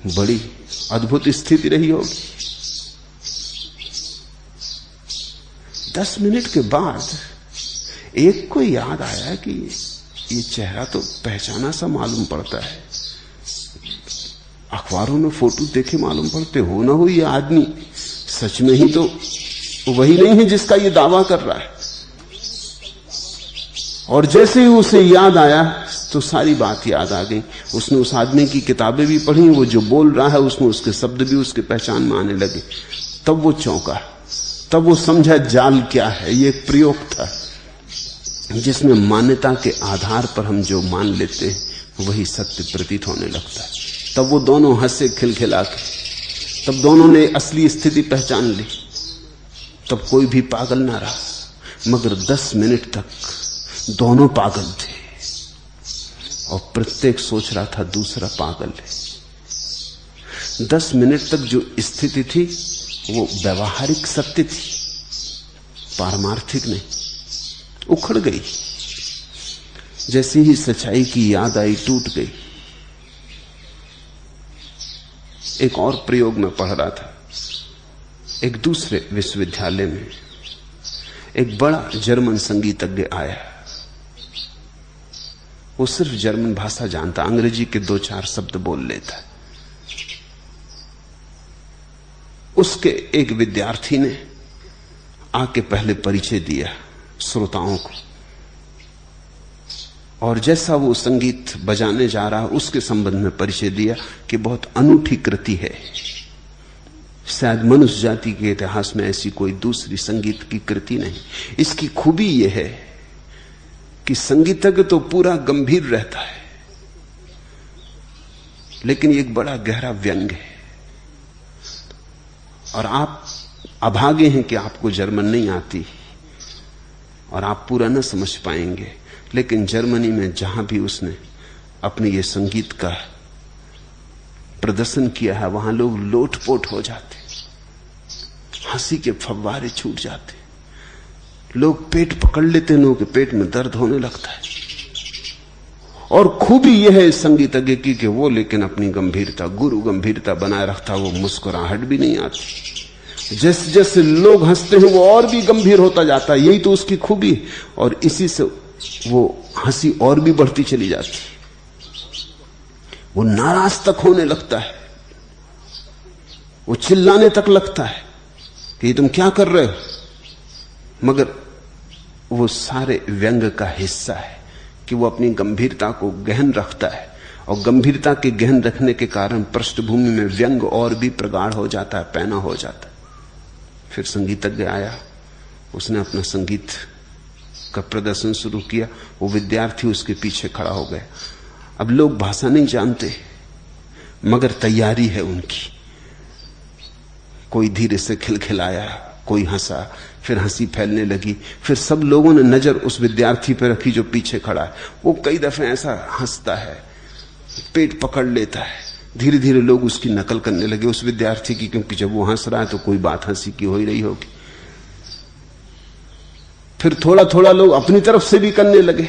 बड़ी अद्भुत स्थिति रही होगी। 10 मिनट के बाद एक को याद आया कि ये चेहरा तो पहचाना सा मालूम पड़ता है, अखबारों में फोटो देखे मालूम पड़ते, हो ना हो ये आदमी सच में ही तो वही नहीं है जिसका ये दावा कर रहा है। और जैसे ही उसे याद आया तो सारी बात याद आ गई। उसने उस आदमी की किताबें भी पढ़ी, वो जो बोल रहा है उसमें उसके शब्द भी उसके पहचान में आने लगे। तब वो चौंका, तब वो समझा जाल क्या है। ये एक प्रयोग था जिसमें मान्यता के आधार पर हम जो मान लेते हैं वही सत्य प्रतीत होने लगता है। तब वो दोनों हंसे खिलखिला के, तब दोनों ने असली स्थिति पहचान ली। तब कोई भी पागल ना रहा, मगर 10 मिनट तक दोनों पागल थे और प्रत्येक सोच रहा था दूसरा पागल है। 10 मिनट तक जो स्थिति थी वो व्यवहारिक सत्य थी, पारमार्थिक नहीं। उखड़ गई, जैसे ही सच्चाई की याद आई टूट गई। एक और प्रयोग में पढ़ रहा था, एक दूसरे विश्वविद्यालय में एक बड़ा जर्मन संगीतज्ञ आया। वो सिर्फ जर्मन भाषा जानता, अंग्रेजी के 2-4 शब्द बोल लेता। उसके एक विद्यार्थी ने आके पहले परिचय दिया श्रोताओं को, और जैसा वो संगीत बजाने जा रहा उसके संबंध में परिचय दिया कि बहुत अनूठी कृति है, शायद मनुष्य जाति के इतिहास में ऐसी कोई दूसरी संगीत की कृति नहीं। इसकी खूबी यह है कि संगीतज्ञ तो पूरा गंभीर रहता है, लेकिन एक बड़ा गहरा व्यंग है। और आप अभागे हैं कि आपको जर्मन नहीं आती और आप पूरा न समझ पाएंगे, लेकिन जर्मनी में जहां भी उसने अपने ये संगीत का प्रदर्शन किया है वहां लोग लोटपोट हो जाते, हंसी के फव्वारे छूट जाते, लोग पेट पकड़ लेते हैं, लोगों के पेट में दर्द होने लगता है। और खूबी यह है इस संगीतज्ञ की कि वो लेकिन अपनी गंभीरता, गुरु गंभीरता बनाए रखता, वो मुस्कुराहट भी नहीं आती। जैसे जैसे लोग हंसते हैं वो और भी गंभीर होता जाता है, यही तो उसकी खूबी है। और इसी से वो हंसी और भी बढ़ती चली जाती, वो नाराज तक होने लगता है, वो चिल्लाने तक लगता है कि तुम क्या कर रहे हो, मगर वो सारे व्यंग का हिस्सा है कि वो अपनी गंभीरता को गहन रखता है, और गंभीरता के गहन रखने के कारण पृष्ठभूमि में व्यंग और भी प्रगाढ़ हो जाता है, पैना हो जाता है। फिर संगीतज्ञ आया, उसने अपना संगीत का प्रदर्शन शुरू किया। वो विद्यार्थी उसके पीछे खड़ा हो गया। अब लोग भाषा नहीं जानते, मगर तैयारी है उनकी। कोई धीरे से खिलखिलाया, कोई हंसा, फिर हंसी फैलने लगी। फिर सब लोगों ने नजर उस विद्यार्थी पर रखी जो पीछे खड़ा है। वो कई दफे ऐसा हंसता है, पेट पकड़ लेता है। धीरे धीरे लोग उसकी नकल करने लगे उस विद्यार्थी की, क्योंकि जब वो हंस रहा है तो कोई बात हंसी की हो ही रही होगी। फिर थोड़ा थोड़ा लोग अपनी तरफ से भी करने लगे,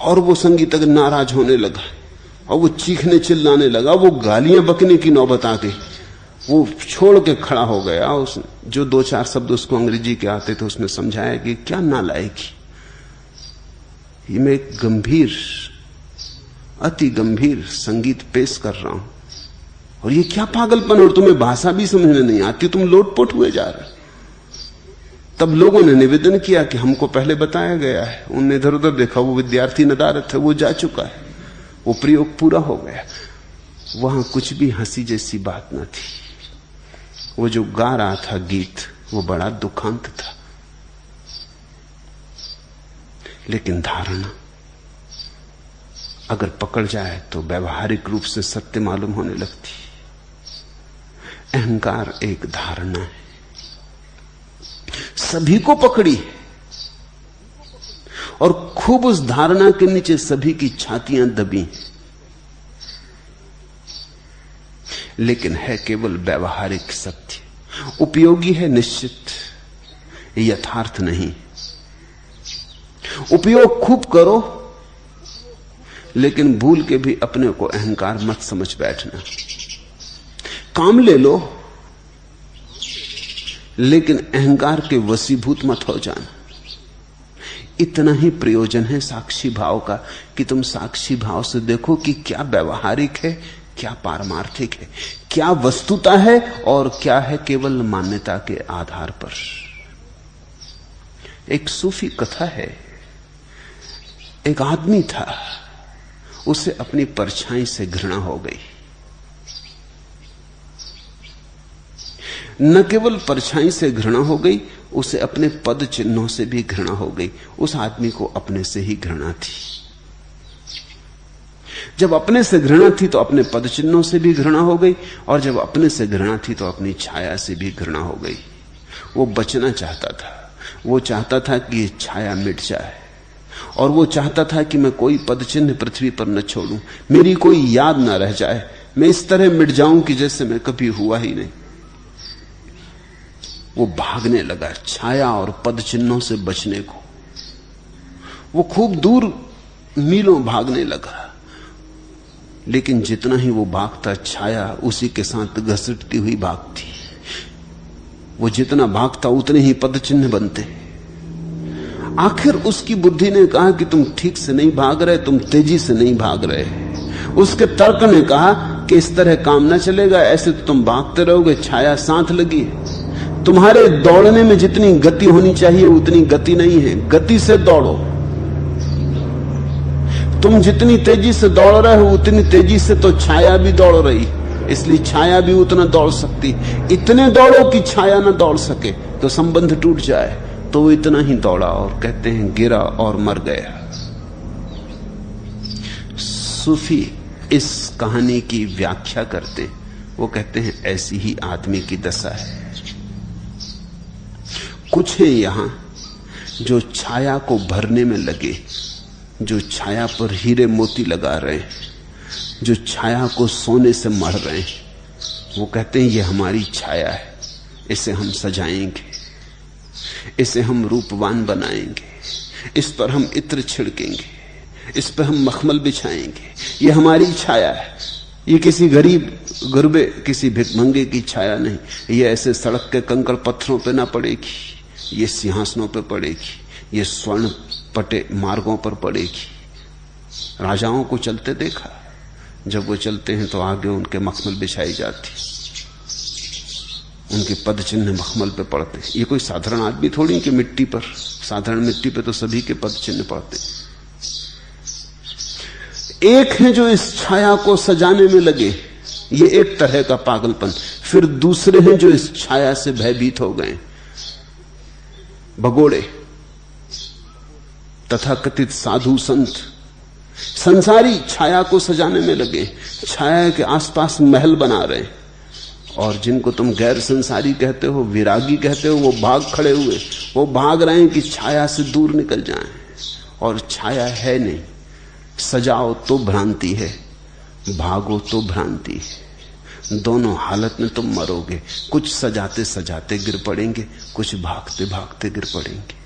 और वो संगीतज्ञ नाराज होने लगा, और वो चीखने चिल्लाने लगा, वो गालियां बकने की नौबत आ गई। वो छोड़ के खड़ा हो गया। उसने जो 2-4 शब्द उसको अंग्रेजी के आते थे उसमें समझाया कि क्या नालायकी, ये मैं एक गंभीर, अति गंभीर संगीत पेश कर रहा हूं, और ये क्या पागलपन, और तुम्हें भाषा भी समझने नहीं आती, तुम लोटपोट हुए जा रहे। तब लोगों ने निवेदन किया कि हमको पहले बताया गया है। उनने इधर उधर देखा, वो विद्यार्थी नदारत है, वो जा चुका है, वो प्रयोग पूरा हो गया। वहां कुछ भी हंसी जैसी बात न थी। वो जो गा रहा था गीत वो बड़ा दुखांत था, लेकिन धारणा अगर पकड़ जाए तो व्यवहारिक रूप से सत्य मालूम होने लगती। अहंकार एक धारणा है, सभी को पकड़ी है, और खूब उस धारणा के नीचे सभी की छातियां दबी, लेकिन है केवल व्यवहारिक सत्य। उपयोगी है निश्चित, यथार्थ नहीं। उपयोग खूब करो, लेकिन भूल के भी अपने को अहंकार मत समझ बैठना। काम ले लो, लेकिन अहंकार के वशीभूत मत हो जाना। इतना ही प्रयोजन है साक्षी भाव का कि तुम साक्षी भाव से देखो कि क्या व्यवहारिक है, क्या पारमार्थिक है, क्या वस्तुता है और क्या है केवल मान्यता के आधार पर। एक सूफी कथा है, एक आदमी था, उसे अपनी परछाई से घृणा हो गई। न केवल परछाई से घृणा हो गई, उसे अपने पद चिन्हों से भी घृणा हो गई। उस आदमी को अपने से ही घृणा थी। जब अपने से घृणा थी तो अपने पद चिन्हों से भी घृणा हो गई, और जब अपने से घृणा थी तो अपनी छाया से भी घृणा हो गई। वो बचना चाहता था, वो चाहता था कि ये छाया मिट जाए, और वो चाहता था कि मैं कोई पद चिन्ह पृथ्वी पर न छोड़ूं, मेरी कोई याद न रह जाए, मैं इस तरह मिट जाऊं कि जैसे मैं कभी हुआ ही नहीं। वो भागने लगा छाया और पद चिन्हों से बचने को। वो खूब दूर मीलों भागने लगा, लेकिन जितना ही वो भागता, छाया उसी के साथ घसीटती हुई भागती। वो जितना भागता उतने ही पद चिन्ह बनते। आखिर उसकी बुद्धि ने कहा कि तुम ठीक से नहीं भाग रहे, तुम तेजी से नहीं भाग रहे। उसके तर्क ने कहा कि इस तरह काम ना चलेगा, ऐसे तो तुम भागते रहोगे, छाया साथ लगी। तुम्हारे दौड़ने में जितनी गति होनी चाहिए उतनी गति नहीं है, गति से दौड़ो। तुम जितनी तेजी से दौड़ रहे हो उतनी तेजी से तो छाया भी दौड़ रही, इसलिए छाया भी उतना दौड़ सकती। इतने दौड़ो कि छाया ना दौड़ सके, तो संबंध टूट जाए। तो वो इतना ही दौड़ा, और कहते हैं गिरा और मर गया। सूफी इस कहानी की व्याख्या करते, वो कहते हैं ऐसी ही आदमी की दशा है। कुछ है यहां जो छाया को भरने में लगे, जो छाया पर हीरे मोती लगा रहे हैं, जो छाया को सोने से मढ़ रहे हैं। वो कहते हैं ये हमारी छाया है, इसे हम सजाएंगे, इसे हम रूपवान बनाएंगे, इस पर हम इत्र छिड़केंगे, इस पर हम मखमल बिछाएंगे। ये हमारी छाया है। ये किसी गरीब गुरबे, किसी भिखमंगे की छाया नहीं। ये ऐसे सड़क के कंकड़ पत्थरों पे ना पड़ेगी, ये सिंहासनों पे पड़ेगी, ये स्वर्ण पटे मार्गों पर पड़ेगी। राजाओं को चलते देखा, जब वो चलते हैं तो आगे उनके मखमल बिछाई जाती, उनके पद चिन्ह मखमल पे पड़ते। ये कोई साधारण आदमी थोड़ी कि मिट्टी पर, साधारण मिट्टी पे तो सभी के पद चिन्ह पड़ते। एक है जो इस छाया को सजाने में लगे, ये एक तरह का पागलपन। फिर दूसरे हैं जो इस छाया से भयभीत हो गए, भगोड़े, तथाकथित साधु संत, संसारी छाया को सजाने में लगे, छाया के आसपास महल बना रहे। और जिनको तुम गैर संसारी कहते हो, विरागी कहते हो, वो भाग खड़े हुए, वो भाग रहे हैं कि छाया से दूर निकल जाएं। और छाया है नहीं। सजाओ तो भ्रांति है, भागो तो भ्रांति है। दोनों हालत में तुम मरोगे। कुछ सजाते सजाते गिर पड़ेंगे, कुछ भागते भागते गिर पड़ेंगे।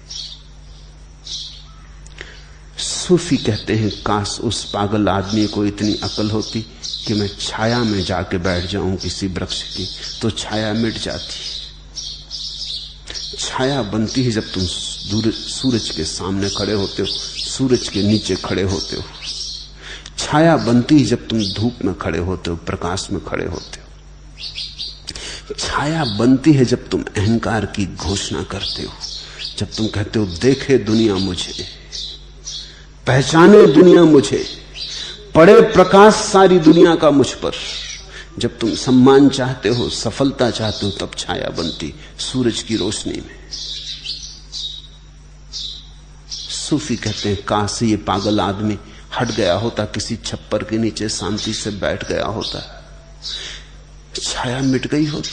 सूफी कहते हैं काश उस पागल आदमी को इतनी अकल होती कि मैं छाया में जाके बैठ जाऊं किसी वृक्ष की, तो छाया मिट जाती। छाया बनती है जब तुम सूरज के सामने खड़े होते हो, सूरज के नीचे खड़े होते हो। छाया बनती है जब तुम धूप में खड़े होते हो, प्रकाश में खड़े होते हो। छाया बनती है जब तुम अहंकार की घोषणा करते हो, जब तुम कहते हो देखे दुनिया मुझे, पहचाने दुनिया मुझे, पड़े प्रकाश सारी दुनिया का मुझ पर। जब तुम सम्मान चाहते हो, सफलता चाहते हो, तब छाया बनती सूरज की रोशनी में। सूफी कहते हैं काश ये पागल आदमी हट गया होता, किसी छप्पर के नीचे शांति से बैठ गया होता, छाया मिट गई होती।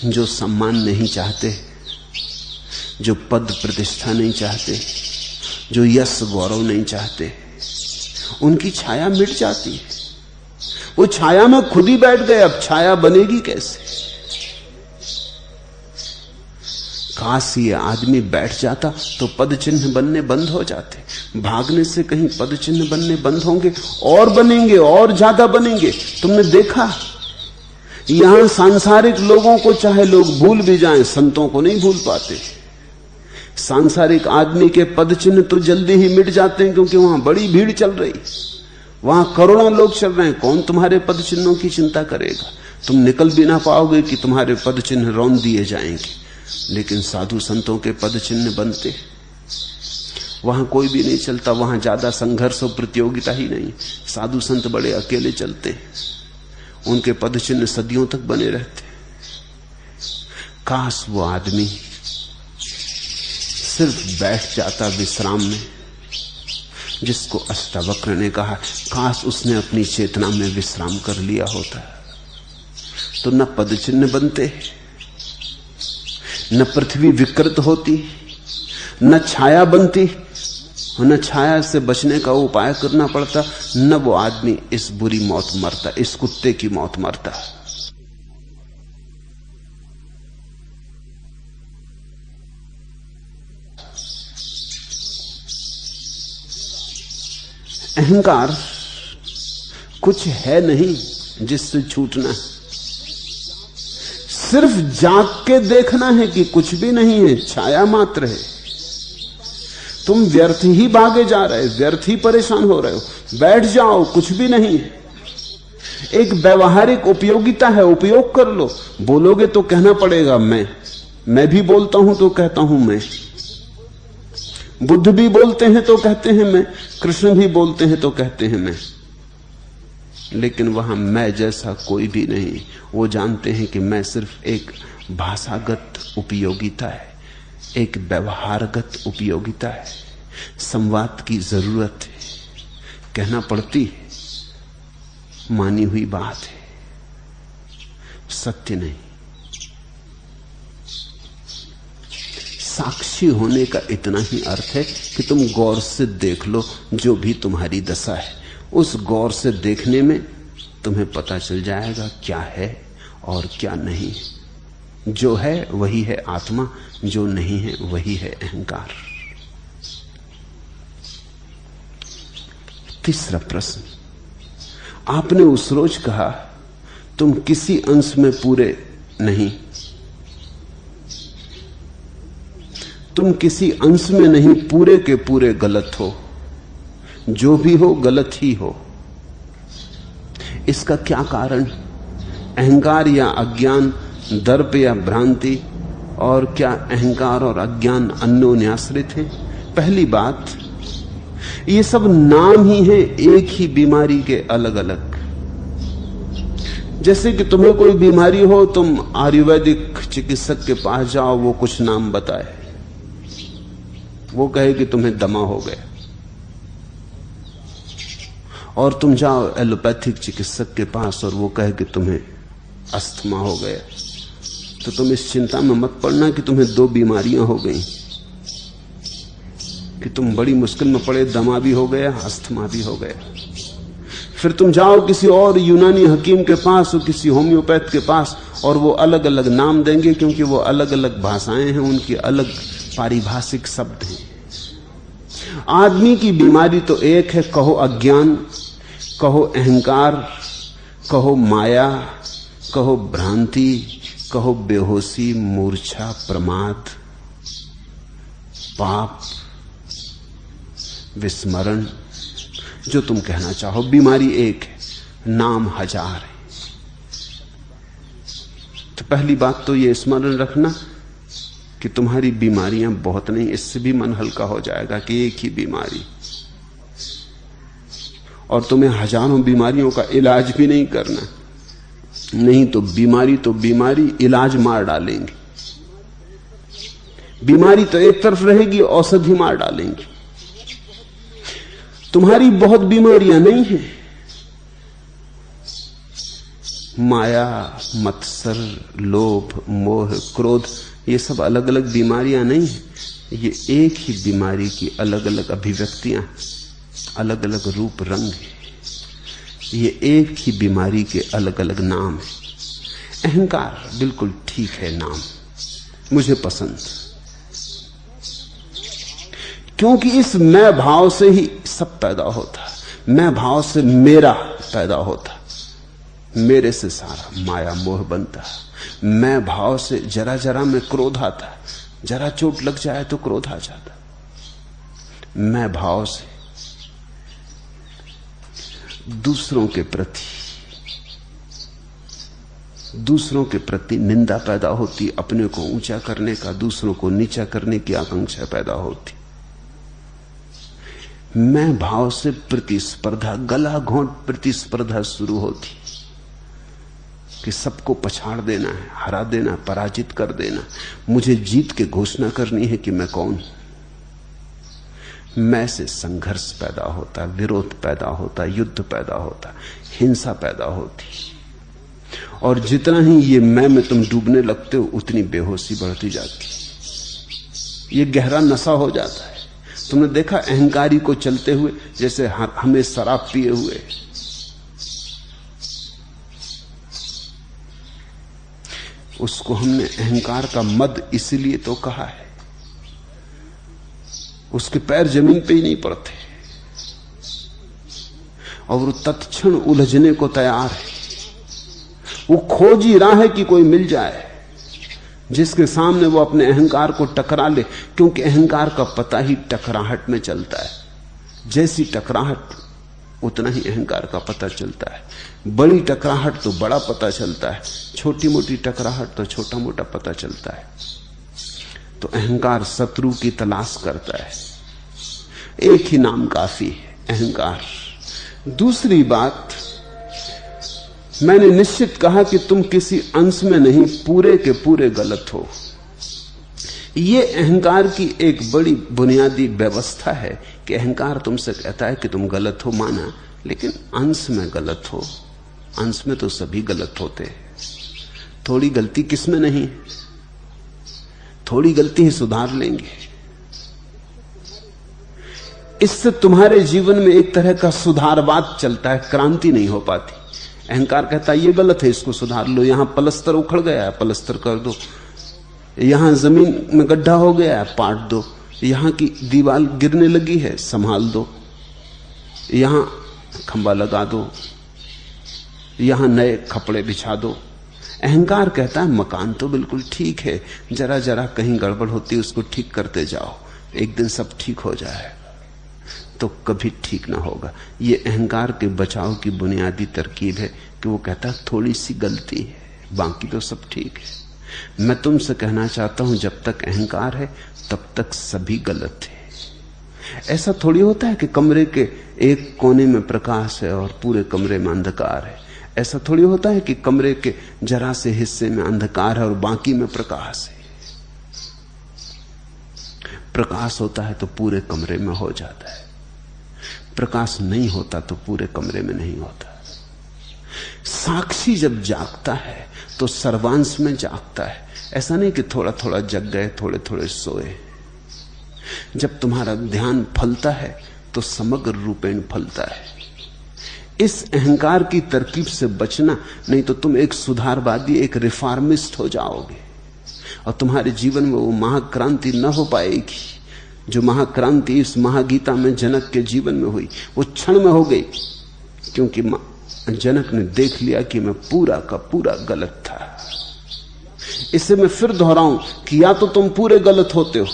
जो सम्मान नहीं चाहते, जो पद प्रतिष्ठा नहीं चाहते, जो यश गौरव नहीं चाहते, उनकी छाया मिट जाती है। वो छाया में खुद ही बैठ गए, अब छाया बनेगी कैसे? काश ये आदमी बैठ जाता तो पद चिन्ह बनने बंद हो जाते। भागने से कहीं पद चिन्ह बनने बंद होंगे, और बनेंगे, और ज्यादा बनेंगे। तुमने देखा यहां सांसारिक लोगों को चाहे लोग भूल भी जाएं, संतों को नहीं भूल पाते। सांसारिक आदमी के पद चिन्ह तो जल्दी ही मिट जाते हैं, क्योंकि वहां बड़ी भीड़ चल रही, वहां करोड़ों लोग चल रहे हैं। कौन तुम्हारे पद चिन्हों की चिंता करेगा? तुम निकल भी ना पाओगे कि तुम्हारे पद चिन्ह रौंद दिए जाएंगे। लेकिन साधु संतों के पद चिन्ह बनते, वहां कोई भी नहीं चलता, वहां ज्यादा संघर्ष और प्रतियोगिता ही नहीं। साधु संत बड़े अकेले चलते, उनके पद चिन्ह सदियों तक बने रहते। काश वो आदमी सिर्फ बैठ जाता विश्राम में, जिसको अष्टावक्र ने कहा, काश उसने अपनी चेतना में विश्राम कर लिया होता, तो न पद चिन्ह बनते, न पृथ्वी विकृत होती, न छाया बनती, न छाया से बचने का उपाय करना पड़ता, न वो आदमी इस बुरी मौत मरता, इस कुत्ते की मौत मरता। अहंकार कुछ है नहीं जिससे छूटना है, सिर्फ जाग के देखना है कि कुछ भी नहीं है, छाया मात्र है। तुम व्यर्थ ही भागे जा रहे, व्यर्थ ही परेशान हो रहे हो। बैठ जाओ, कुछ भी नहीं है। एक व्यवहारिक उपयोगिता है, उपयोग कर लो। बोलोगे तो कहना पड़ेगा मैं भी बोलता हूं तो कहता हूं मैं, बुद्ध भी बोलते हैं तो कहते हैं मैं, कृष्ण भी बोलते हैं तो कहते हैं मैं। लेकिन वहां मैं जैसा कोई भी नहीं। वो जानते हैं कि मैं सिर्फ एक भाषागत उपयोगिता है, एक व्यवहारगत उपयोगिता है। संवाद की जरूरत है, कहना पड़ती है, मानी हुई बात है, सत्य नहीं। साक्षी होने का इतना ही अर्थ है कि तुम गौर से देख लो जो भी तुम्हारी दशा है। उस गौर से देखने में तुम्हें पता चल जाएगा क्या है और क्या नहीं। जो है वही है आत्मा, जो नहीं है वही है अहंकार। तीसरा प्रश्न, आपने उस रोज कहा तुम किसी अंश में पूरे नहीं, तुम किसी अंश में नहीं, पूरे के पूरे गलत हो। जो भी हो गलत ही हो। इसका क्या कारण? अहंकार या अज्ञान, दर्प या भ्रांति? और क्या अहंकार और अज्ञान अन्योन्याश्रित है? पहली बात, ये सब नाम ही है एक ही बीमारी के अलग अलग। जैसे कि तुम्हें कोई बीमारी हो, तुम आयुर्वेदिक चिकित्सक के पास जाओ, वो कुछ नाम बताए, वो कहे कि तुम्हें दमा हो गया। और तुम जाओ एलोपैथिक चिकित्सक के पास और वो कहे कि तुम्हें अस्थमा हो गया। तो तुम इस चिंता में मत पड़ना कि तुम्हें दो बीमारियां हो गई, कि तुम बड़ी मुश्किल में पड़े, दमा भी हो गया, अस्थमा भी हो गया। फिर तुम जाओ किसी और यूनानी हकीम के पास और किसी होम्योपैथ के पास, और वो अलग अलग नाम देंगे, क्योंकि वो अलग अलग भाषाएं हैं, उनकी अलग पारिभाषिक शब्द हैं। आदमी की बीमारी तो एक है, कहो अज्ञान, कहो अहंकार, कहो माया, कहो भ्रांति, कहो बेहोशी, मूर्छा, प्रमाद, पाप, विस्मरण, जो तुम कहना चाहो। बीमारी एक है, नाम हजार है। तो पहली बात तो ये स्मरण रखना कि तुम्हारी बीमारियां बहुत नहीं। इससे भी मन हल्का हो जाएगा कि एक ही बीमारी, और तुम्हें हजारों बीमारियों का इलाज भी नहीं करना। नहीं तो बीमारी इलाज मार डालेंगे। बीमारी तो एक तरफ रहेगी, औषधि मार डालेंगे। तुम्हारी बहुत बीमारियां नहीं हैं। माया, मत्सर, लोभ, मोह, क्रोध, ये सब अलग अलग बीमारियां नहीं हैं। ये एक ही बीमारी की अलग अलग अभिव्यक्तियां, अलग अलग रूप रंग है। ये एक ही बीमारी के अलग अलग नाम है। अहंकार बिल्कुल ठीक है नाम, मुझे पसंद, क्योंकि इस मैं भाव से ही सब पैदा होता। मैं भाव से मेरा पैदा होता, मेरे से सारा माया मोह बनता। मैं भाव से जरा जरा में क्रोध आता, जरा चोट लग जाए तो क्रोध आ जाता। मैं भाव से दूसरों के प्रति निंदा पैदा होती, अपने को ऊंचा करने का, दूसरों को नीचा करने की आकांक्षा पैदा होती। मैं भाव से प्रतिस्पर्धा, गला घोंट प्रतिस्पर्धा शुरू होती कि सबको पछाड़ देना है, हरा देना, पराजित कर देना। मुझे जीत के घोषणा करनी है कि मैं कौन हूं। मैं से संघर्ष पैदा होता, विरोध पैदा होता, युद्ध पैदा होता, हिंसा पैदा होती। और जितना ही ये मैं में तुम डूबने लगते हो, उतनी बेहोशी बढ़ती जाती। ये गहरा नशा हो जाता है। तुमने देखा अहंकारी को चलते हुए जैसे हमें शराब पिए हुए। उसको हमने अहंकार का मद इसलिए तो कहा है। उसके पैर जमीन पे ही नहीं पड़ते और वो तत्क्षण उलझने को तैयार है। वो खोज ही रहा है कि कोई मिल जाए जिसके सामने वो अपने अहंकार को टकरा ले, क्योंकि अहंकार का पता ही टकराहट में चलता है। जैसी टकराहट उतना ही अहंकार का पता चलता है। बड़ी टकराहट तो बड़ा पता चलता है, छोटी मोटी टकराहट तो छोटा मोटा पता चलता है। तो अहंकार शत्रु की तलाश करता है। एक ही नाम काफी है, अहंकार। दूसरी बात, मैंने निश्चित कहा कि तुम किसी अंश में नहीं, पूरे के पूरे गलत हो। यह अहंकार की एक बड़ी बुनियादी व्यवस्था है कि अहंकार तुमसे कहता है कि तुम गलत हो, माना, लेकिन अंश में गलत हो। अंश में तो सभी गलत होते हैं। थोड़ी गलती किसमें नहीं, थोड़ी गलती ही सुधार लेंगे। इससे तुम्हारे जीवन में एक तरह का सुधारवाद चलता है, क्रांति नहीं हो पाती। अहंकार कहता है ये गलत है, इसको सुधार लो। यहां पलस्तर उखड़ गया है, पलस्तर कर दो। यहां जमीन में गड्ढा हो गया है, पाट दो। यहां की दीवार गिरने लगी है, संभाल दो। यहां खंबा लगा दो, यहां नए कपड़े बिछा दो। अहंकार कहता है मकान तो बिल्कुल ठीक है, जरा जरा कहीं गड़बड़ होती है, उसको ठीक करते जाओ, एक दिन सब ठीक हो जाएगा। तो कभी ठीक ना होगा। ये अहंकार के बचाव की बुनियादी तरकीब है कि वो कहता है थोड़ी सी गलती है, बाकी तो सब ठीक है। मैं तुमसे कहना चाहता हूं, जब तक अहंकार है तब तक सभी गलत है। ऐसा थोड़ी होता है कि कमरे के एक कोने में प्रकाश है और पूरे कमरे में अंधकार है। ऐसा थोड़ी होता है कि कमरे के जरा से हिस्से में अंधकार है और बाकी में प्रकाश है। प्रकाश होता है तो पूरे कमरे में हो जाता है, प्रकाश नहीं होता तो पूरे कमरे में नहीं होता। साक्षी जब जागता है तो सर्वांश में जागता है। ऐसा नहीं कि थोड़ा थोड़ा जग गए, थोड़े थोड़े सोए। जब तुम्हारा ध्यान फलता है तो समग्र रूपेण फलता है। इस अहंकार की तरकीब से बचना, नहीं तो तुम एक सुधारवादी, एक रिफॉर्मिस्ट हो जाओगे और तुम्हारे जीवन में वो महाक्रांति न हो पाएगी जो महाक्रांति इस महागीता में जनक के जीवन में हुई। वो क्षण में हो गई, क्योंकि जनक ने देख लिया कि मैं पूरा का पूरा गलत था। इसे मैं फिर दोहराऊं कि या तो तुम पूरे गलत होते हो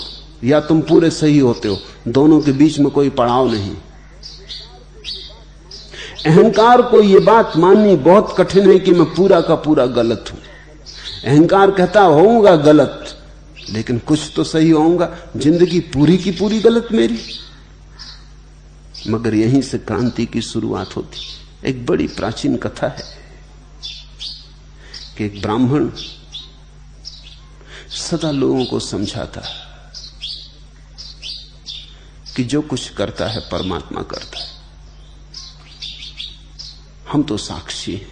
या तुम पूरे सही होते हो, दोनों के बीच में कोई पड़ाव नहीं। अहंकार को यह बात माननी बहुत कठिन है कि मैं पूरा का पूरा गलत हूं। अहंकार कहता होऊंगा गलत, लेकिन कुछ तो सही होऊंगा। जिंदगी पूरी की पूरी गलत मेरी। मगर यहीं से क्रांति की शुरुआत होती। एक बड़ी प्राचीन कथा है कि एक ब्राह्मण सदा लोगों को समझाता कि जो कुछ करता है परमात्मा करता है। हम तो साक्षी हैं,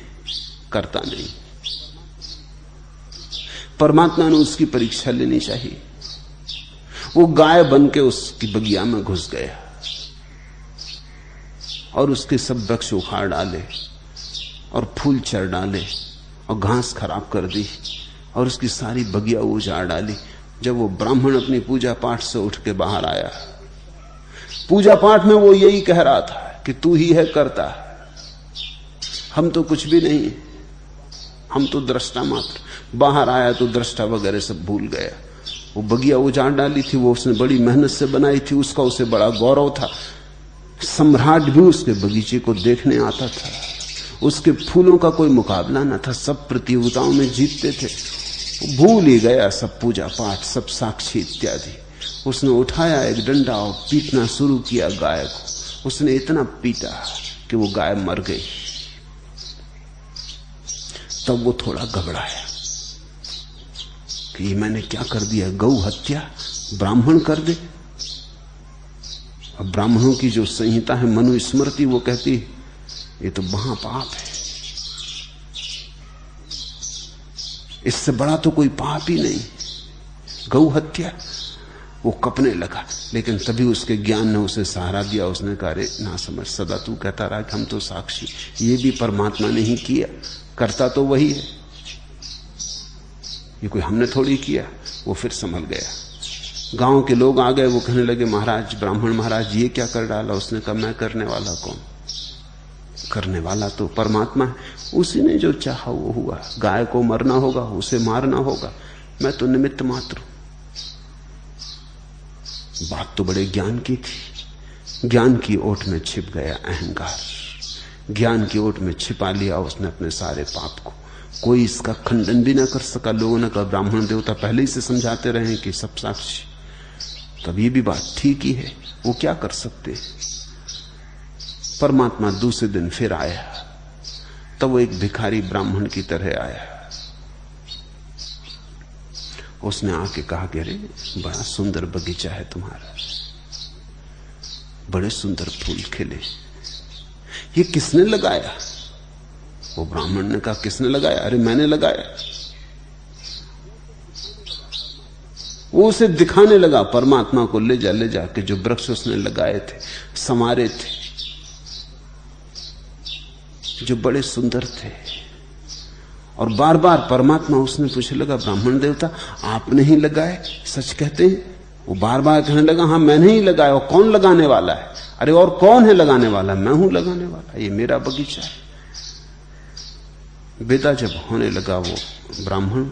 करता नहीं। परमात्मा ने उसकी परीक्षा लेनी चाहिए। वो गाय बन के उसकी बगिया में घुस गया और उसके सब वृक्ष उखाड़ डाले और फूल चर डाले और घास खराब कर दी और उसकी सारी बगिया उजाड़ डाली। जब वो ब्राह्मण अपनी पूजा पाठ से उठ के बाहर आया, पूजा पाठ में वो यही कह रहा था कि तू ही है करता, हम तो कुछ भी नहीं, हम तो दृष्टा मात्र। बाहर आया तो दृष्टा वगैरह सब भूल गया। वो बगिया उजाड़ डाली थी, वो उसने बड़ी मेहनत से बनाई थी, उसका उसे बड़ा गौरव था। सम्राट भी उसके बगीचे को देखने आता था, उसके फूलों का कोई मुकाबला न था, सब प्रतियोगिताओं में जीतते थे। भूल ही गया सब पूजा पाठ, सब साक्षी इत्यादि। उसने उठाया एक डंडा और पीटना शुरू किया गाय को। उसने इतना पीटा कि वो गाय मर गई। तब वो थोड़ा घबराया कि मैंने क्या कर दिया, गौ हत्या ब्राह्मण कर दे। अब ब्राह्मणों की जो संहिता है मनुस्मृति, वो कहती ये तो महापाप है, इससे बड़ा तो कोई पाप ही नहीं, गौ हत्या। वो कपने लगा, लेकिन तभी उसके ज्ञान ने उसे सहारा दिया। उसने कहा अरे ना समझ, सदा तू कहता रहा कि हम तो साक्षी, ये भी परमात्मा ने ही किया, करता तो वही है, ये कोई हमने थोड़ी किया। वो फिर संभल गया। गांव के लोग आ गए, वो कहने लगे महाराज, ब्राह्मण महाराज ये क्या कर डाला। उसने कहा मैं करने वाला कौन, करने वाला तो परमात्मा है, उसी ने जो चाहा वो हुआ। गाय को मरना होगा, उसे मारना होगा, मैं तो निमित्त मात्र हूं। बात तो बड़े ज्ञान की थी। ज्ञान की ओट में छिप गया अहंकार, ज्ञान की ओट में छिपा लिया उसने अपने सारे पाप को। कोई इसका खंडन भी ना कर सका। लोगों ने कहा ब्राह्मण देवता पहले ही से समझाते रहे कि सब साक्षी, तब ये भी बात ठीक ही है, वो क्या कर सकते। परमात्मा दूसरे दिन फिर आया, तब वो एक भिखारी ब्राह्मण की तरह आया। उसने आके कहा कि अरे बड़ा सुंदर बगीचा है तुम्हारा, बड़े सुंदर फूल खिले, ये किसने लगाया। वो ब्राह्मण ने कहा किसने लगाया, अरे मैंने लगाया। वो उसे दिखाने लगा परमात्मा को, ले जा के जो वृक्ष उसने लगाए थे, संवारे थे, जो बड़े सुंदर थे। और बार बार परमात्मा उसने पूछने लगा ब्राह्मण देवता आपने ही लगाए, सच कहते हैं। वो बार बार कहने लगा हाँ मैंने ही लगाया। और कौन लगाने वाला है, अरे और कौन है लगाने वाला, मैं हूं लगाने वाला, ये मेरा बगीचा है। बेटा जब होने लगा वो ब्राह्मण,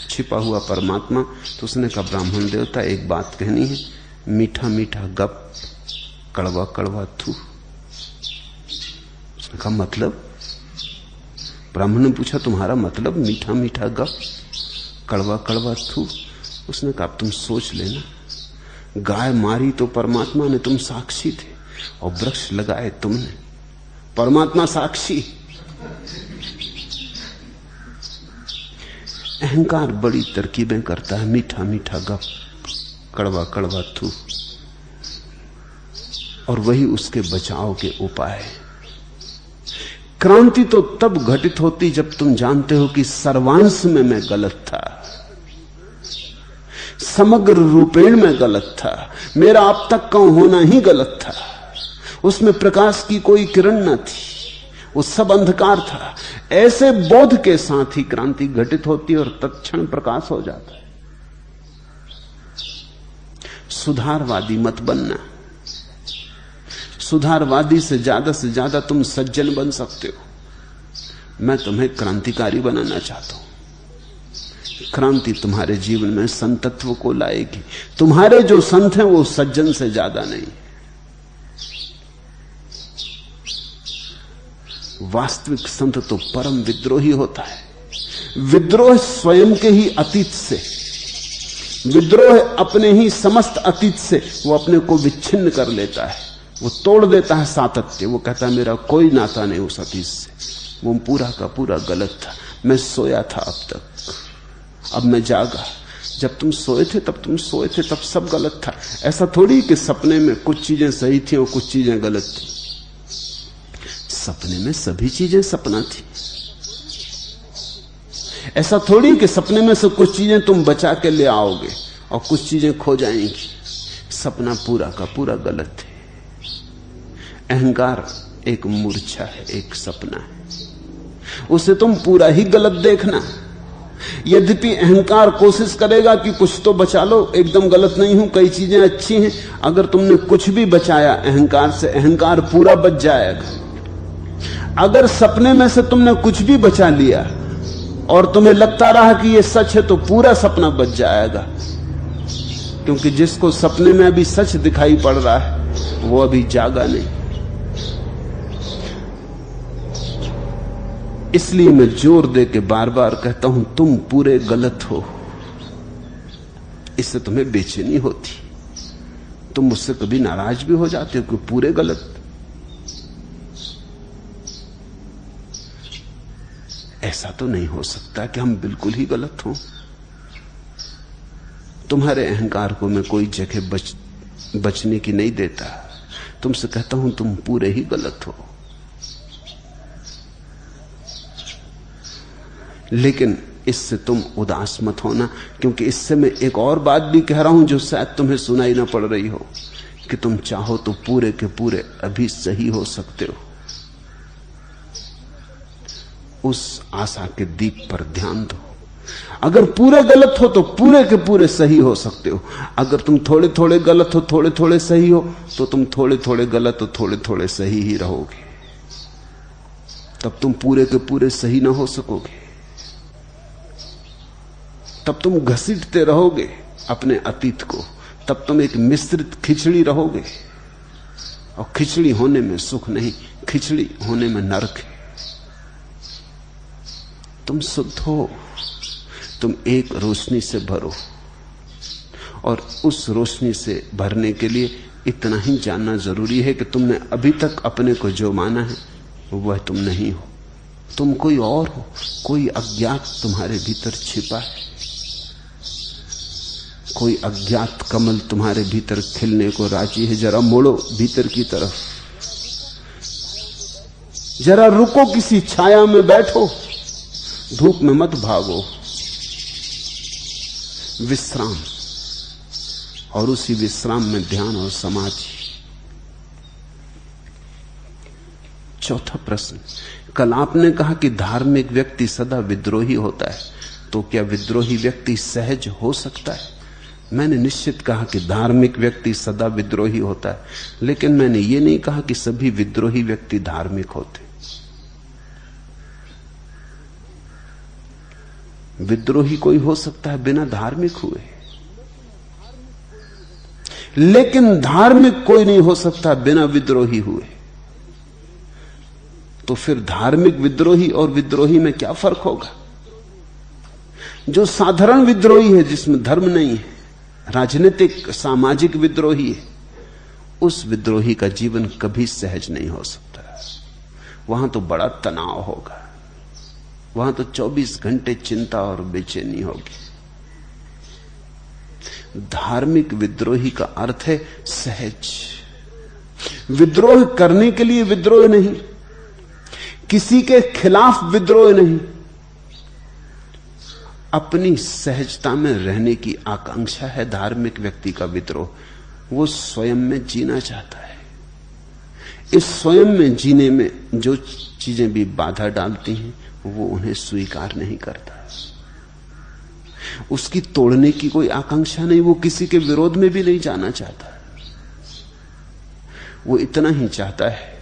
छिपा हुआ परमात्मा, तो उसने कहा ब्राह्मण देवता एक बात कहनी है, मीठा मीठा गप, कड़वा कड़वा थू। उसने कहा मतलब। ब्राह्मण ने पूछा तुम्हारा मतलब, मीठा मीठा गप, कड़वा कड़वा थू। उसने कहा तुम सोच लेना, गाय मारी तो परमात्मा ने, तुम साक्षी थे, और वृक्ष लगाए तुमने, परमात्मा साक्षी। अहंकार बड़ी तरकीबें करता है, मीठा मीठा गप, कड़वा कड़वा थू, और वही उसके बचाव के उपाय। क्रांति तो तब घटित होती जब तुम जानते हो कि सर्वांश में मैं गलत था, समग्र रूपेण में गलत था, मेरा अब तक का होना ही गलत था, उसमें प्रकाश की कोई किरण न थी, वो सब अंधकार था। ऐसे बोध के साथ ही क्रांति घटित होती है और तत्क्षण प्रकाश हो जाता है। सुधारवादी मत बनना, सुधारवादी से ज्यादा तुम सज्जन बन सकते हो। मैं तुम्हें क्रांतिकारी बनाना चाहता हूं। क्रांति तुम्हारे जीवन में संतत्व को लाएगी। तुम्हारे जो संत हैं वो सज्जन से ज्यादा नहीं। वास्तविक संत तो परम विद्रोही होता है। विद्रोह स्वयं के ही अतीत से, विद्रोह अपने ही समस्त अतीत से वो अपने को विच्छिन्न कर लेता है, वो तोड़ देता है सातत्य। वो कहता है मेरा कोई नाता नहीं उस अतीत से, वो पूरा का पूरा गलत था। मैं सोया था अब तक, अब मैं जागा। जब तुम सोए थे तब तुम सोए थे, तब सब गलत था। ऐसा थोड़ी कि सपने में कुछ चीजें सही थी और कुछ चीजें गलत थी। सपने में सभी चीजें सपना थी। ऐसा थोड़ी कि सपने में से कुछ चीजें तुम बचा के ले आओगे और कुछ चीजें खो जाएंगी। सपना पूरा का पूरा गलत है। अहंकार एक मूर्छा है, एक सपना है, उसे तुम पूरा ही गलत देखना। यद्यपि अहंकार कोशिश करेगा कि कुछ तो बचा लो, एकदम गलत नहीं हूं, कई चीजें अच्छी हैं। अगर तुमने कुछ भी बचाया अहंकार से, अहंकार पूरा बच जाएगा। अगर सपने में से तुमने कुछ भी बचा लिया और तुम्हें लगता रहा कि यह सच है, तो पूरा सपना बच जाएगा। क्योंकि जिसको सपने में अभी सच दिखाई पड़ रहा है वो अभी जागा नहीं। इसलिए मैं जोर दे के बार बार कहता हूं, तुम पूरे गलत हो। इससे तुम्हें बेचैनी होती, तुम मुझसे कभी नाराज भी हो जाते हो कि पूरे गलत। ऐसा तो नहीं हो सकता कि हम बिल्कुल ही गलत हों। तुम्हारे अहंकार को मैं कोई जगह बचने की नहीं देता। तुमसे कहता हूं तुम पूरे ही गलत हो। लेकिन इससे तुम उदास मत होना, क्योंकि इससे मैं एक और बात भी कह रहा हूं जो शायद तुम्हें सुनाई ना पड़ रही हो, कि तुम चाहो तो पूरे के पूरे अभी सही हो सकते हो। उस आशा के दीप पर ध्यान दो। अगर पूरे गलत हो तो पूरे के पूरे सही हो सकते हो। अगर तुम थोड़े थोड़े गलत हो, थोड़े थोड़े सही हो, तो तुम थोड़े थोड़े गलत हो, थोड़े थोड़े सही ही रहोगे। तब तुम पूरे के पूरे सही ना हो सकोगे। तब तुम घसीटते रहोगे अपने अतीत को। तब तुम एक मिश्रित खिचड़ी रहोगे, और खिचड़ी होने में सुख नहीं, खिचड़ी होने में नरक है। तुम शुद्ध हो, तुम एक रोशनी से भरो, और उस रोशनी से भरने के लिए इतना ही जानना जरूरी है कि तुमने अभी तक अपने को जो माना है वह तुम नहीं हो। तुम कोई और हो, कोई अज्ञात तुम्हारे भीतर छिपा है। कोई अज्ञात कमल तुम्हारे भीतर खिलने को राजी है। जरा मोड़ो भीतर की तरफ, जरा रुको, किसी छाया में बैठो, धूप में मत भागो। विश्राम, और उसी विश्राम में ध्यान और समाधि। चौथा प्रश्न, कल आपने कहा कि धार्मिक व्यक्ति सदा विद्रोही होता है, तो क्या विद्रोही व्यक्ति सहज हो सकता है? मैंने निश्चित कहा कि धार्मिक व्यक्ति सदा विद्रोही होता है, लेकिन मैंने ये नहीं कहा कि सभी विद्रोही व्यक्ति धार्मिक होते। विद्रोही कोई हो सकता है बिना धार्मिक हुए, लेकिन धार्मिक कोई नहीं हो सकता बिना विद्रोही हुए। तो फिर धार्मिक विद्रोही और विद्रोही में क्या फर्क होगा? जो साधारण विद्रोही है, जिसमें धर्म नहीं है, राजनीतिक सामाजिक विद्रोही है, उस विद्रोही का जीवन कभी सहज नहीं हो सकता। वहां तो बड़ा तनाव होगा, वहां तो 24 घंटे चिंता और बेचैनी होगी। धार्मिक विद्रोही का अर्थ है सहज। विद्रोह करने के लिए विद्रोह नहीं, किसी के खिलाफ विद्रोह नहीं, अपनी सहजता में रहने की आकांक्षा है धार्मिक व्यक्ति का विद्रोह। वो स्वयं में जीना चाहता है। इस स्वयं में जीने में जो चीजें भी बाधा डालती हैं वो उन्हें स्वीकार नहीं करता। उसकी तोड़ने की कोई आकांक्षा नहीं, वो किसी के विरोध में भी नहीं जाना चाहता। वो इतना ही चाहता है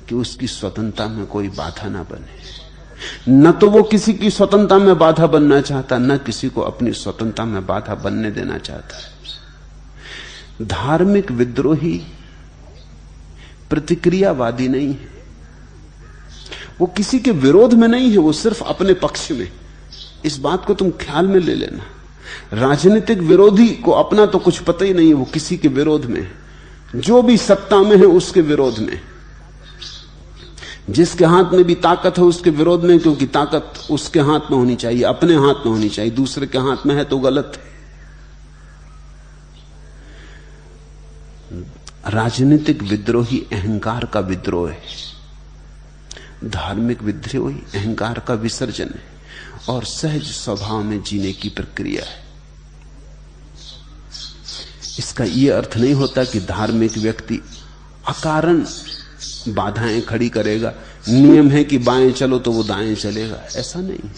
कि उसकी स्वतंत्रता में कोई बाधा ना बने। न तो वो किसी की स्वतंत्रता में बाधा बनना चाहता, न किसी को अपनी स्वतंत्रता में बाधा बनने देना चाहता है। धार्मिक विद्रोही प्रतिक्रियावादी नहीं है, वो किसी के विरोध में नहीं है, वो सिर्फ अपने पक्ष में। इस बात को तुम ख्याल में ले लेना। राजनीतिक विरोधी को अपना तो कुछ पता ही नहीं है, वो किसी के विरोध में, जो भी सत्ता में है उसके विरोध में। जिसके हाथ में भी ताकत है उसके विरोध में, क्योंकि ताकत उसके हाथ में होनी चाहिए, अपने हाथ में होनी चाहिए। दूसरे के हाथ में है तो गलत है। राजनीतिक विद्रोही अहंकार का विद्रोह है। धार्मिक विद्रोही अहंकार का विसर्जन है और सहज स्वभाव में जीने की प्रक्रिया है। इसका यह अर्थ नहीं होता कि धार्मिक व्यक्ति अकारण बाधाएं खड़ी करेगा। नियम है कि बाएं चलो तो वो दाएं चलेगा, ऐसा नहीं।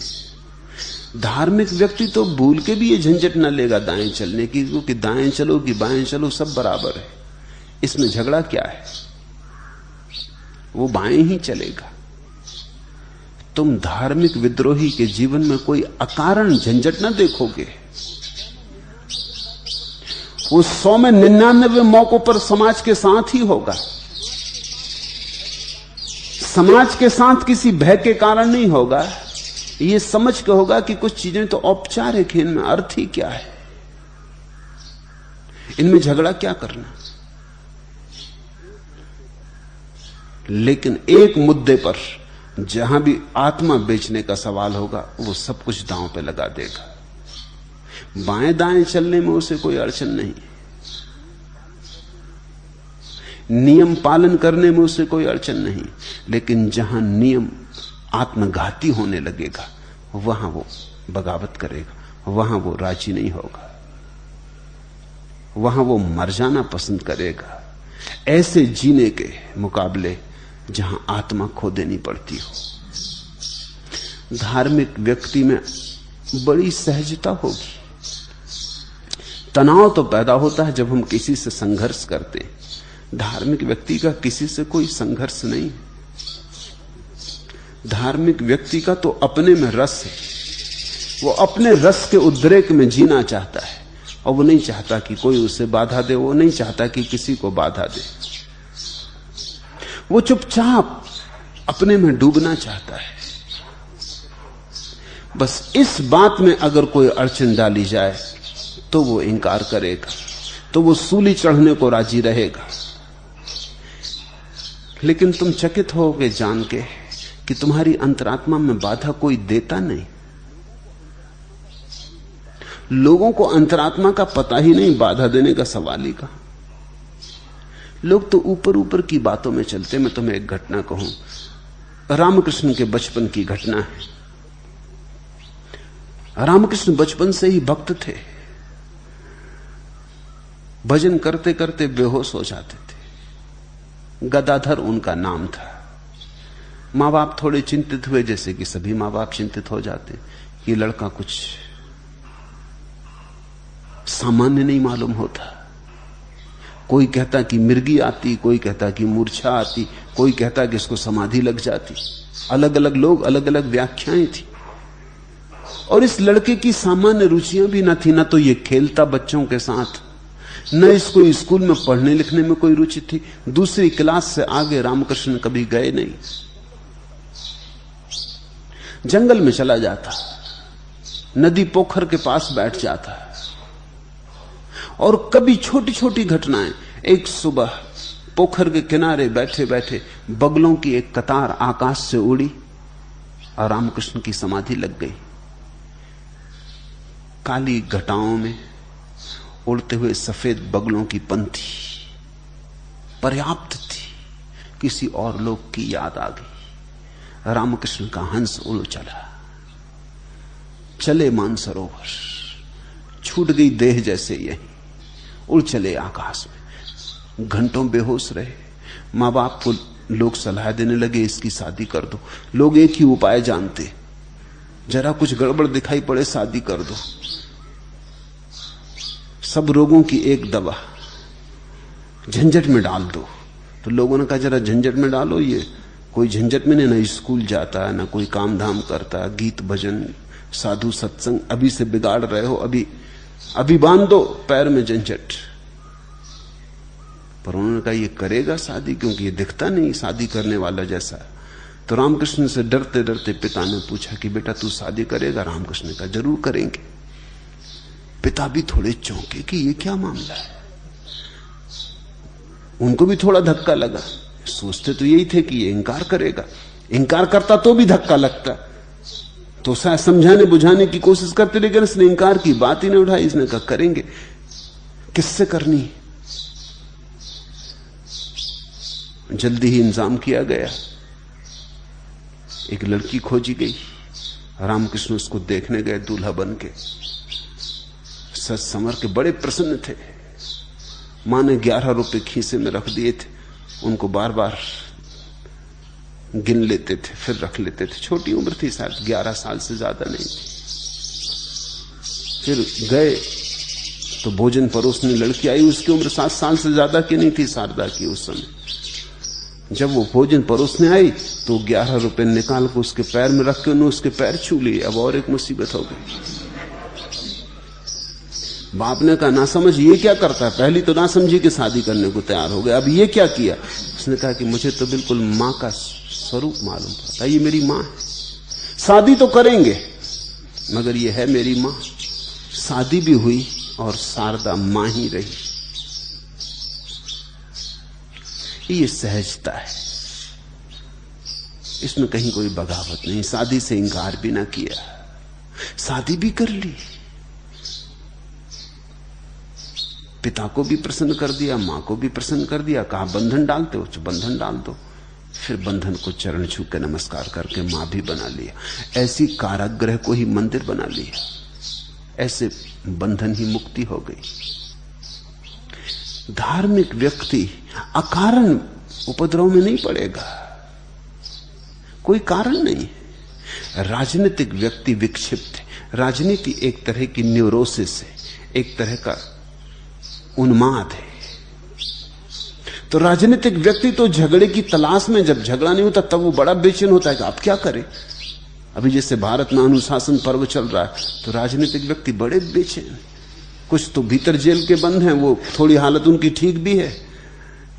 धार्मिक व्यक्ति तो भूल के भी ये झंझट न लेगा दाएं चलने की, क्योंकि दाएं चलो कि बाएं चलो सब बराबर है, इसमें झगड़ा क्या है, वो बाएं ही चलेगा। तुम धार्मिक विद्रोही के जीवन में कोई अकारण झंझट न देखोगे। वो 100 में 99 मौकों पर समाज के साथ ही होगा। समाज के साथ किसी भय के कारण नहीं होगा, ये समझ के होगा कि कुछ चीजें तो औपचारिक हैं, इनमें अर्थ ही क्या है, इनमें झगड़ा क्या करना। लेकिन एक मुद्दे पर जहां भी आत्मा बेचने का सवाल होगा, वो सब कुछ दांव पे लगा देगा। बाएं दाएं चलने में उसे कोई अड़चन नहीं, नियम पालन करने में उसे कोई अड़चन नहीं। लेकिन जहां नियम आत्मघाती होने लगेगा, वहां वो बगावत करेगा, वहां वो राजी नहीं होगा, वहां वो मर जाना पसंद करेगा, ऐसे जीने के मुकाबले जहां आत्मा खो देनी पड़ती हो। धार्मिक व्यक्ति में बड़ी सहजता होगी। तनाव तो पैदा होता है जब हम किसी से संघर्ष करते हैं। धार्मिक व्यक्ति का किसी से कोई संघर्ष नहीं। धार्मिक व्यक्ति का तो अपने में रस है, वो अपने रस के उद्रेक में जीना चाहता है और वो नहीं चाहता कि कोई उसे बाधा दे, वो नहीं चाहता कि किसी को बाधा दे। वो चुपचाप अपने में डूबना चाहता है। बस इस बात में अगर कोई अड़चन डाली जाए तो वो इंकार करेगा, तो वो सूली चढ़ने को राजी रहेगा। लेकिन तुम चकित होगे जान के कि तुम्हारी अंतरात्मा में बाधा कोई देता नहीं। लोगों को अंतरात्मा का पता ही नहीं, बाधा देने का सवाल ही कहां। लोग तो ऊपर ऊपर की बातों में चलते। मैं तुम्हें एक घटना कहूं, रामकृष्ण के बचपन की घटना है। रामकृष्ण बचपन से ही भक्त थे, भजन करते करते बेहोश हो जाते थे। गदाधर उनका नाम था। मां बाप थोड़े चिंतित हुए, जैसे कि सभी मां बाप चिंतित हो जाते कि लड़का कुछ सामान्य नहीं मालूम होता। कोई कहता कि मिर्गी आती, कोई कहता कि मूर्छा आती, कोई कहता कि इसको समाधि लग जाती। अलग अलग लोग, अलग अलग व्याख्याएं थी। और इस लड़के की सामान्य रुचियां भी न थी। न तो ये खेलता बच्चों के साथ, न इसको स्कूल में पढ़ने लिखने में कोई रुचि थी। दूसरी क्लास से आगे रामकृष्ण कभी गए नहीं। जंगल में चला जाता, नदी पोखर के पास बैठ जाता, और कभी छोटी छोटी घटनाएं। एक सुबह पोखर के किनारे बैठे बैठे बगलों की एक कतार आकाश से उड़ी और रामकृष्ण की समाधि लग गई। काली घटाओं में उड़ते हुए सफेद बगलों की पंक्ति पर्याप्त थी। किसी और लोग की याद आ गई। रामकृष्ण का हंस उड़ चला, चले मानसरोवर, छूट गई देह जैसे यही, उड़ चले आकाश में। घंटों बेहोश रहे। मां बाप को लोग सलाह देने लगे, इसकी शादी कर दो। लोग एक ही उपाय जानते, जरा कुछ गड़बड़ दिखाई पड़े शादी कर दो। सब रोगों की एक दवा, झंझट में डाल दो। तो लोगों ने कहा जरा झंझट में डालो। ये कोई झंझट में नहीं, ना स्कूल जाता है, ना कोई काम धाम करता, गीत भजन साधु सत्संग अभी से बिगाड़ रहे हो, अभी बांध दो पैर में झंझट। पर उन्होंने कहा ये करेगा शादी, क्योंकि ये दिखता नहीं शादी करने वाला जैसा। तो रामकृष्ण से डरते डरते पिता ने पूछा कि बेटा तू शादी करेगा? रामकृष्ण ने कहा जरूर करेंगे। पिता भी थोड़े चौंके कि ये क्या मामला है। उनको भी थोड़ा धक्का लगा। सोचते तो यही थे कि ये इंकार करेगा, इंकार करता तो भी धक्का लगता, तो शायद समझाने बुझाने की कोशिश करते, लेकिन इसने इंकार की बात ही नहीं उठाई। इसने कहा करेंगे। किससे करनी? जल्दी ही इंतजाम किया गया। एक लड़की खोजी गई। रामकृष्ण उसको देखने गए दूल्हा बन के। सच संवर के बड़े प्रसन्न थे। मां ने 11 रुपए खीसे में रख दिए थे, उनको बार बार गिन लेते थे फिर रख लेते थे। छोटी उम्र थी, शायद 11 साल से ज्यादा नहीं थी। फिर गए तो भोजन परोसने लड़की आई। उसकी उम्र 7 साल से ज्यादा की नहीं थी, शारदा की उस समय। जब वो भोजन परोसने आई तो 11 रुपए निकाल कर उसके पैर में रख के उन्होंने उसके पैर छू लिए। अब और एक मुसीबत हो गई। बाप ने कहा, ना समझ ये क्या करता है? पहली तो ना समझी कि शादी करने को तैयार हो गया, अब ये क्या किया? उसने कहा कि मुझे तो बिल्कुल मां का स्वरूप मालूम पड़ता है, ये मेरी मां है। शादी तो करेंगे मगर ये है मेरी मां। शादी भी हुई और शारदा मां ही रही। ये सहजता है, इसमें कहीं कोई बगावत नहीं। शादी से इंकार भी ना किया, शादी भी कर ली, पिता को भी प्रसन्न कर दिया, मां को भी प्रसन्न कर दिया। कहा बंधन डालते हो तो बंधन डाल दो। फिर बंधन को चरण छू के नमस्कार करके मां भी बना लिया। ऐसी कारागृह को ही मंदिर बना लिया। ऐसे बंधन ही मुक्ति हो गई। धार्मिक व्यक्ति अकारण उपद्रव में नहीं पड़ेगा, कोई कारण नहीं। राजनीतिक व्यक्ति विक्षिप्त है। राजनीति एक तरह की न्यूरोसिस है, एक तरह का उन्माद है। तो राजनीतिक व्यक्ति तो झगड़े की तलाश में, जब झगड़ा नहीं होता तब वो बड़ा बेचैन होता है कि आप क्या करें। अभी जैसे भारत में अनुशासन पर्व चल रहा है तो राजनीतिक व्यक्ति बड़े बेचैन। कुछ तो भीतर जेल के बंद हैं, वो थोड़ी हालत उनकी ठीक भी है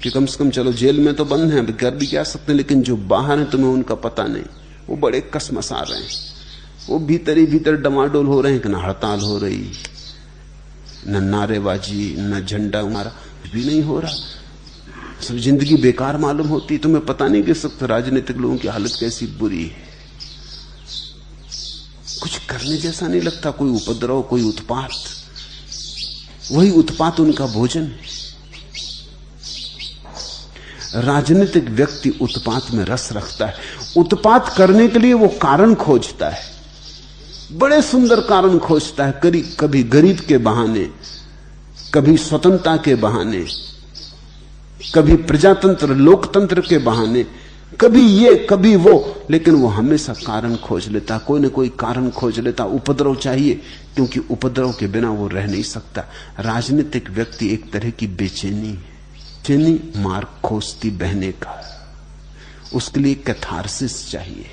कि कम से कम चलो जेल में तो बंद हैं, कर भी क्या सकते हैं। लेकिन जो बाहर है तुम्हें उनका पता नहीं, वो बड़े कसमसा रहे हैं। वो भीतर ही भीतर डमाडोल हो रहे हैं कि न हड़ताल हो रही, न नारेबाजी, न झंडा हमारा कुछ भी नहीं हो रहा। सब जिंदगी बेकार मालूम होती। तुम्हें पता नहीं कि सब राजनीतिक लोगों की हालत कैसी बुरी है। कुछ करने जैसा नहीं लगता। कोई उपद्रव, कोई उत्पात, वही उत्पात उनका भोजन है। राजनीतिक व्यक्ति उत्पात में रस रखता है। उत्पात करने के लिए वो कारण खोजता है, बड़े सुंदर कारण खोजता है। कभी गरीब के बहाने, कभी स्वतंत्रता के बहाने, कभी प्रजातंत्र लोकतंत्र के बहाने, कभी ये कभी वो, लेकिन वो हमेशा कारण खोज लेता, कोई ना कोई कारण खोज लेता। उपद्रव चाहिए, क्योंकि उपद्रव के बिना वो रह नहीं सकता। राजनीतिक व्यक्ति एक तरह की बेचैनी है। बेचैनी मार्ग खोजती बहने का, उसके लिए कैथारसिस चाहिए,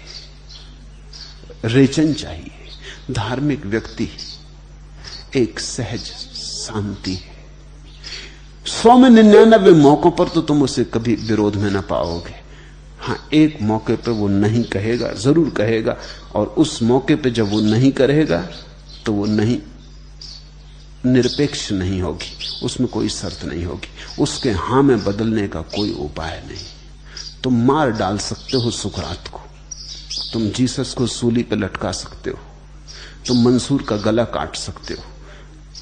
रेचन चाहिए। धार्मिक व्यक्ति एक सहज शांति है। 100 में 99 मौकों पर तो तुम उसे कभी विरोध में ना पाओगे। हाँ, एक मौके पे वो नहीं कहेगा, जरूर कहेगा। और उस मौके पे जब वो नहीं करेगा तो वो नहीं निरपेक्ष नहीं होगी, उसमें कोई शर्त नहीं होगी, उसके हां में बदलने का कोई उपाय नहीं। तुम मार डाल सकते हो सुकरात को, तुम जीसस को सूली पे लटका सकते हो, तुम मंसूर का गला काट सकते हो,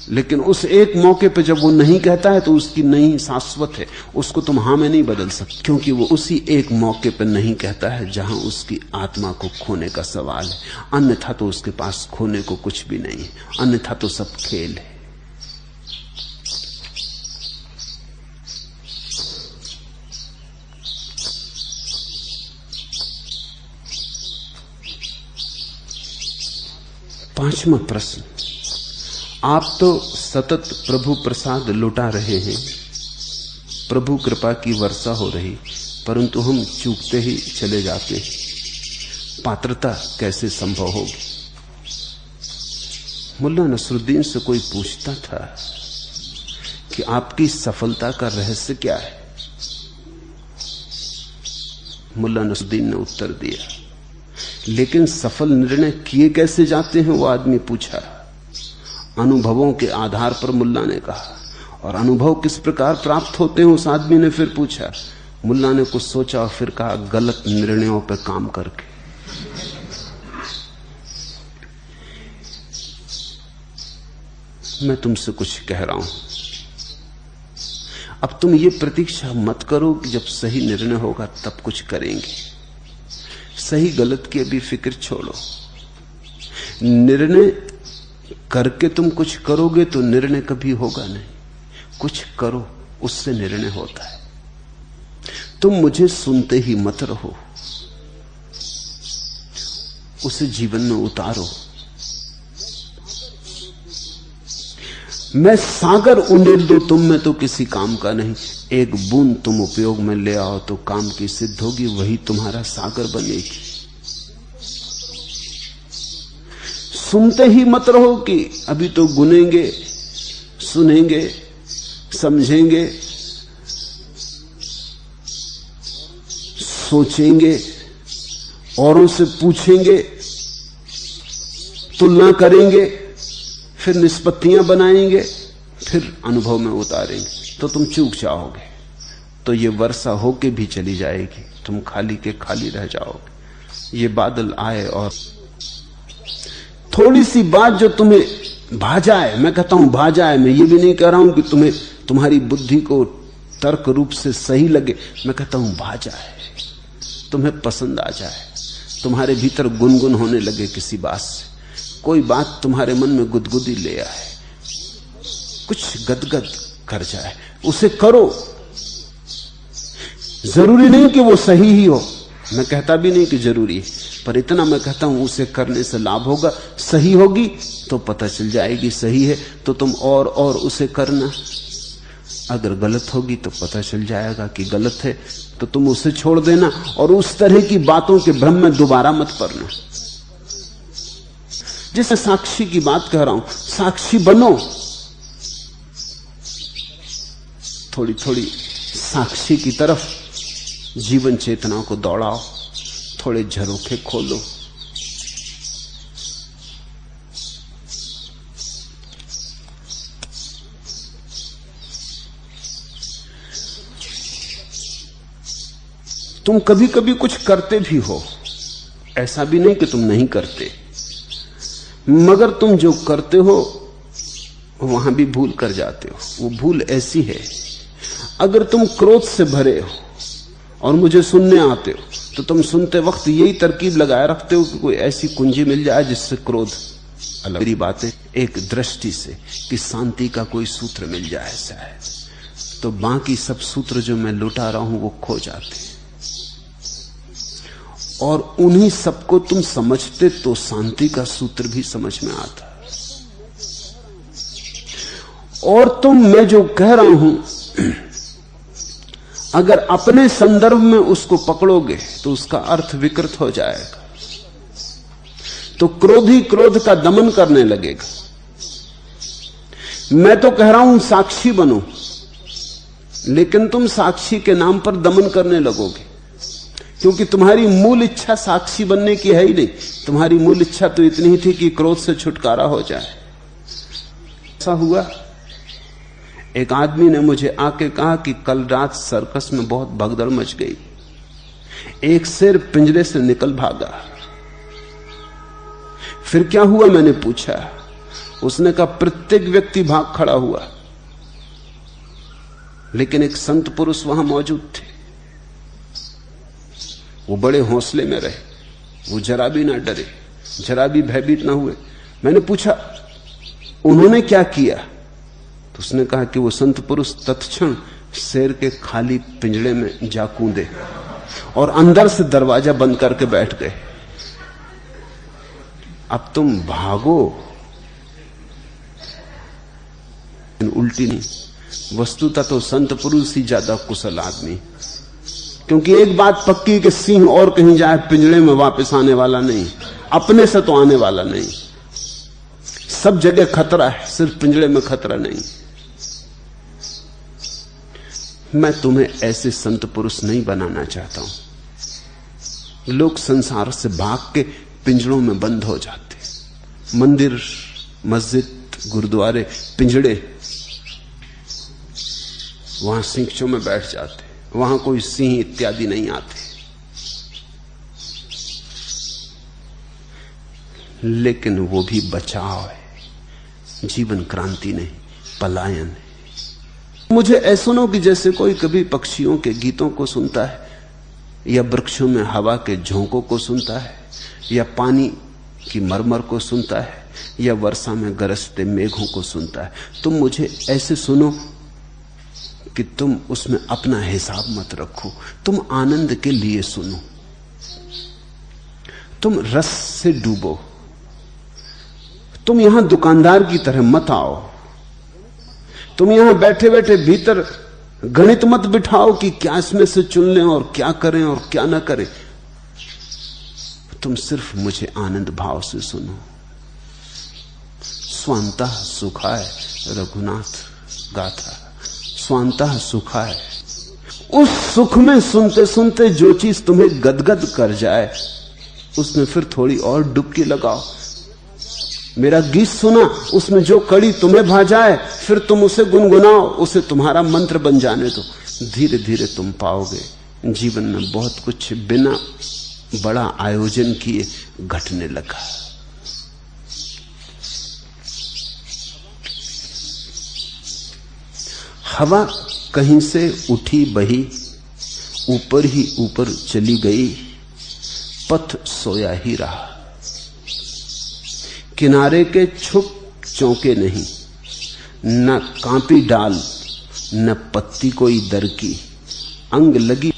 लेकिन उस एक मौके पे जब वो नहीं कहता है तो उसकी नहीं शाश्वत है, उसको तुम हां में नहीं बदल सकते, क्योंकि वो उसी एक मौके पे नहीं कहता है जहां उसकी आत्मा को खोने का सवाल है। अन्यथा तो उसके पास खोने को कुछ भी नहीं है, अन्यथा तो सब खेल है। पांचवा प्रश्न, आप तो सतत प्रभु प्रसाद लुटा रहे हैं, प्रभु कृपा की वर्षा हो रही, परंतु हम चूकते ही चले जाते हैं, पात्रता कैसे संभव होगी? मुल्ला नसरुद्दीन से कोई पूछता था कि आपकी सफलता का रहस्य क्या है? मुल्ला नसरुद्दीन ने उत्तर दिया, लेकिन सफल निर्णय किए कैसे जाते हैं वो आदमी पूछा। अनुभवों के आधार पर मुल्ला ने कहा। और अनुभव किस प्रकार प्राप्त होते हैं उस आदमी ने फिर पूछा। मुल्ला ने कुछ सोचा और फिर कहा, गलत निर्णयों पर काम करके। मैं तुमसे कुछ कह रहा हूं, अब तुम ये प्रतीक्षा मत करो कि जब सही निर्णय होगा तब कुछ करेंगे। सही गलत की अभी फिक्र छोड़ो। निर्णय करके तुम कुछ करोगे तो निर्णय कभी होगा नहीं। कुछ करो, उससे निर्णय होता है। तुम मुझे सुनते ही मत रहो, उसे जीवन में उतारो। मैं सागर उंडेल दो तुम में तो किसी काम का नहीं। एक बूंद तुम उपयोग में ले आओ तो काम की सिद्ध होगी, वही तुम्हारा सागर बनेगी। सुनते ही मत रहो कि अभी तो गुनेंगे, सुनेंगे, समझेंगे, सोचेंगे, औरों से पूछेंगे, तुलना करेंगे, फिर निष्पत्तियां बनाएंगे, फिर अनुभव में उतारेंगे, तो तुम चूक जाओगे। तो ये वर्षा होके भी चली जाएगी, तुम खाली के खाली रह जाओगे। ये बादल आए और थोड़ी सी बात जो तुम्हें भा जाए, मैं कहता हूं भा जाए, मैं ये भी नहीं कह रहा हूं कि तुम्हें तुम्हारी बुद्धि को तर्क रूप से सही लगे, मैं कहता हूं भा जाए, तुम्हें पसंद आ जाए, तुम्हारे भीतर गुनगुन होने लगे किसी बात से, कोई बात तुम्हारे मन में गुदगुदी ले आए, कुछ गदगद कर जाए, उसे करो। जरूरी नहीं कि वो सही ही हो, मैं कहता भी नहीं कि जरूरी है, पर इतना मैं कहता हूं उसे करने से लाभ होगा। सही होगी तो पता चल जाएगी सही है, तो तुम और उसे करना। अगर गलत होगी तो पता चल जाएगा कि गलत है, तो तुम उसे छोड़ देना और उस तरह की बातों के भ्रम में दोबारा मत पड़ना। जैसे साक्षी की बात कह रहा हूं, साक्षी बनो, थोड़ी थोड़ी साक्षी की तरफ जीवन चेतना को दौड़ाओ, थोड़े झरोखे खोलो। तुम कभी कभी कुछ करते भी हो, ऐसा भी नहीं कि तुम नहीं करते, मगर तुम जो करते हो वहां भी भूल कर जाते हो। वो भूल ऐसी है, अगर तुम क्रोध से भरे हो और मुझे सुनने आते हो तो तुम सुनते वक्त यही तरकीब लगाए रखते हो कि कोई ऐसी कुंजी मिल जाए जिससे क्रोध अलग। मेरी बातें एक दृष्टि से कि शांति का कोई सूत्र मिल जाए शायद, तो बाकी सब सूत्र जो मैं लुटा रहा हूं वो खो जाते, और उन्हीं सबको तुम समझते तो शांति का सूत्र भी समझ में आता। और तुम मैं जो कह रहा हूं अगर अपने संदर्भ में उसको पकड़ोगे तो उसका अर्थ विकृत हो जाएगा, तो क्रोधी क्रोध का दमन करने लगेगा। मैं तो कह रहा हूं साक्षी बनो, लेकिन तुम साक्षी के नाम पर दमन करने लगोगे, क्योंकि तुम्हारी मूल इच्छा साक्षी बनने की है ही नहीं। तुम्हारी मूल इच्छा तो इतनी ही थी कि क्रोध से छुटकारा हो जाए। ऐसा हुआ, एक आदमी ने मुझे आके कहा कि कल रात सर्कस में बहुत भगदड़ मच गई, एक शेर पिंजरे से निकल भागा। फिर क्या हुआ मैंने पूछा, उसने कहा प्रत्येक व्यक्ति भाग खड़ा हुआ, लेकिन एक संत पुरुष वहां मौजूद थे। वो बड़े हौसले में रहे, वो जरा भी ना डरे, जरा भी भयभीत ना हुए। मैंने पूछा उन्होंने क्या किया, तो उसने कहा कि वो संत पुरुष तत्क्षण शेर के खाली पिंजड़े में जा कूदे और अंदर से दरवाजा बंद करके बैठ गए। अब तुम भागो, उल्टी नहीं, वस्तुतः तो संत पुरुष ही ज्यादा कुशल आदमी, क्योंकि एक बात पक्की कि सिंह और कहीं जाए पिंजड़े में वापस आने वाला नहीं, अपने से तो आने वाला नहीं। सब जगह खतरा है, सिर्फ पिंजड़े में खतरा नहीं। मैं तुम्हें ऐसे संत पुरुष नहीं बनाना चाहता हूं। लोग संसार से भाग के पिंजड़ों में बंद हो जाते, मंदिर, मस्जिद, गुरुद्वारे पिंजड़े, वहां सिंचों में बैठ जाते, वहां कोई सिंह इत्यादि नहीं आते। लेकिन वो भी बचाव है, जीवन क्रांति नहीं, पलायन है। मुझे ऐसा सुनो कि जैसे कोई कभी पक्षियों के गीतों को सुनता है या वृक्षों में हवा के झोंकों को सुनता है, या पानी की मरमर को सुनता है, या वर्षा में गरजते मेघों को सुनता है। तुम मुझे ऐसे सुनो कि तुम उसमें अपना हिसाब मत रखो। तुम आनंद के लिए सुनो, तुम रस से डूबो। तुम यहां दुकानदार की तरह मत आओ। तुम यहां बैठे बैठे भीतर गणित मत बिठाओ कि क्या इसमें से चुन लें और क्या करें और क्या ना करें। तुम सिर्फ मुझे आनंद भाव से सुनो। स्वांतः सुखाय रघुनाथ गाथा, स्वांतः सुखाय। उस सुख में सुनते सुनते जो चीज तुम्हें गदगद कर जाए उसमें फिर थोड़ी और डुबकी लगाओ। मेरा गीत सुना, उसमें जो कड़ी तुम्हें भा जाए फिर तुम उसे गुनगुनाओ, उसे तुम्हारा मंत्र बन जाने दो। धीरे धीरे तुम पाओगे जीवन में बहुत कुछ बिना बड़ा आयोजन किए घटने लगा। हवा कहीं से उठी बही, ऊपर ही ऊपर चली गई, पथ सोया ही रहा। किनारे के छुप चौंके नहीं, न कांपी डाल न पत्ती कोई दर की। अंग लगी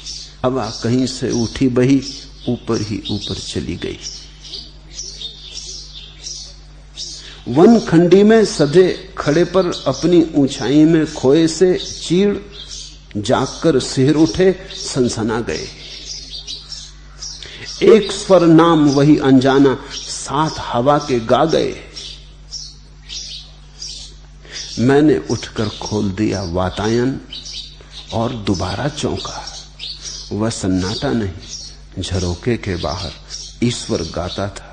हवा कहीं से उठी बही, ऊपर ही ऊपर चली गई। वन खंडी में सधे खड़े पर अपनी ऊंचाई में खोए से चीड़ जागकर सिहर उठे सनसना गए। एक स्वर नाम वही अनजाना, साथ हवा के गा गए। मैंने उठकर खोल दिया वातायन और दोबारा चौंका। वह सन्नाटा नहीं, झरोके के बाहर ईश्वर गाता था।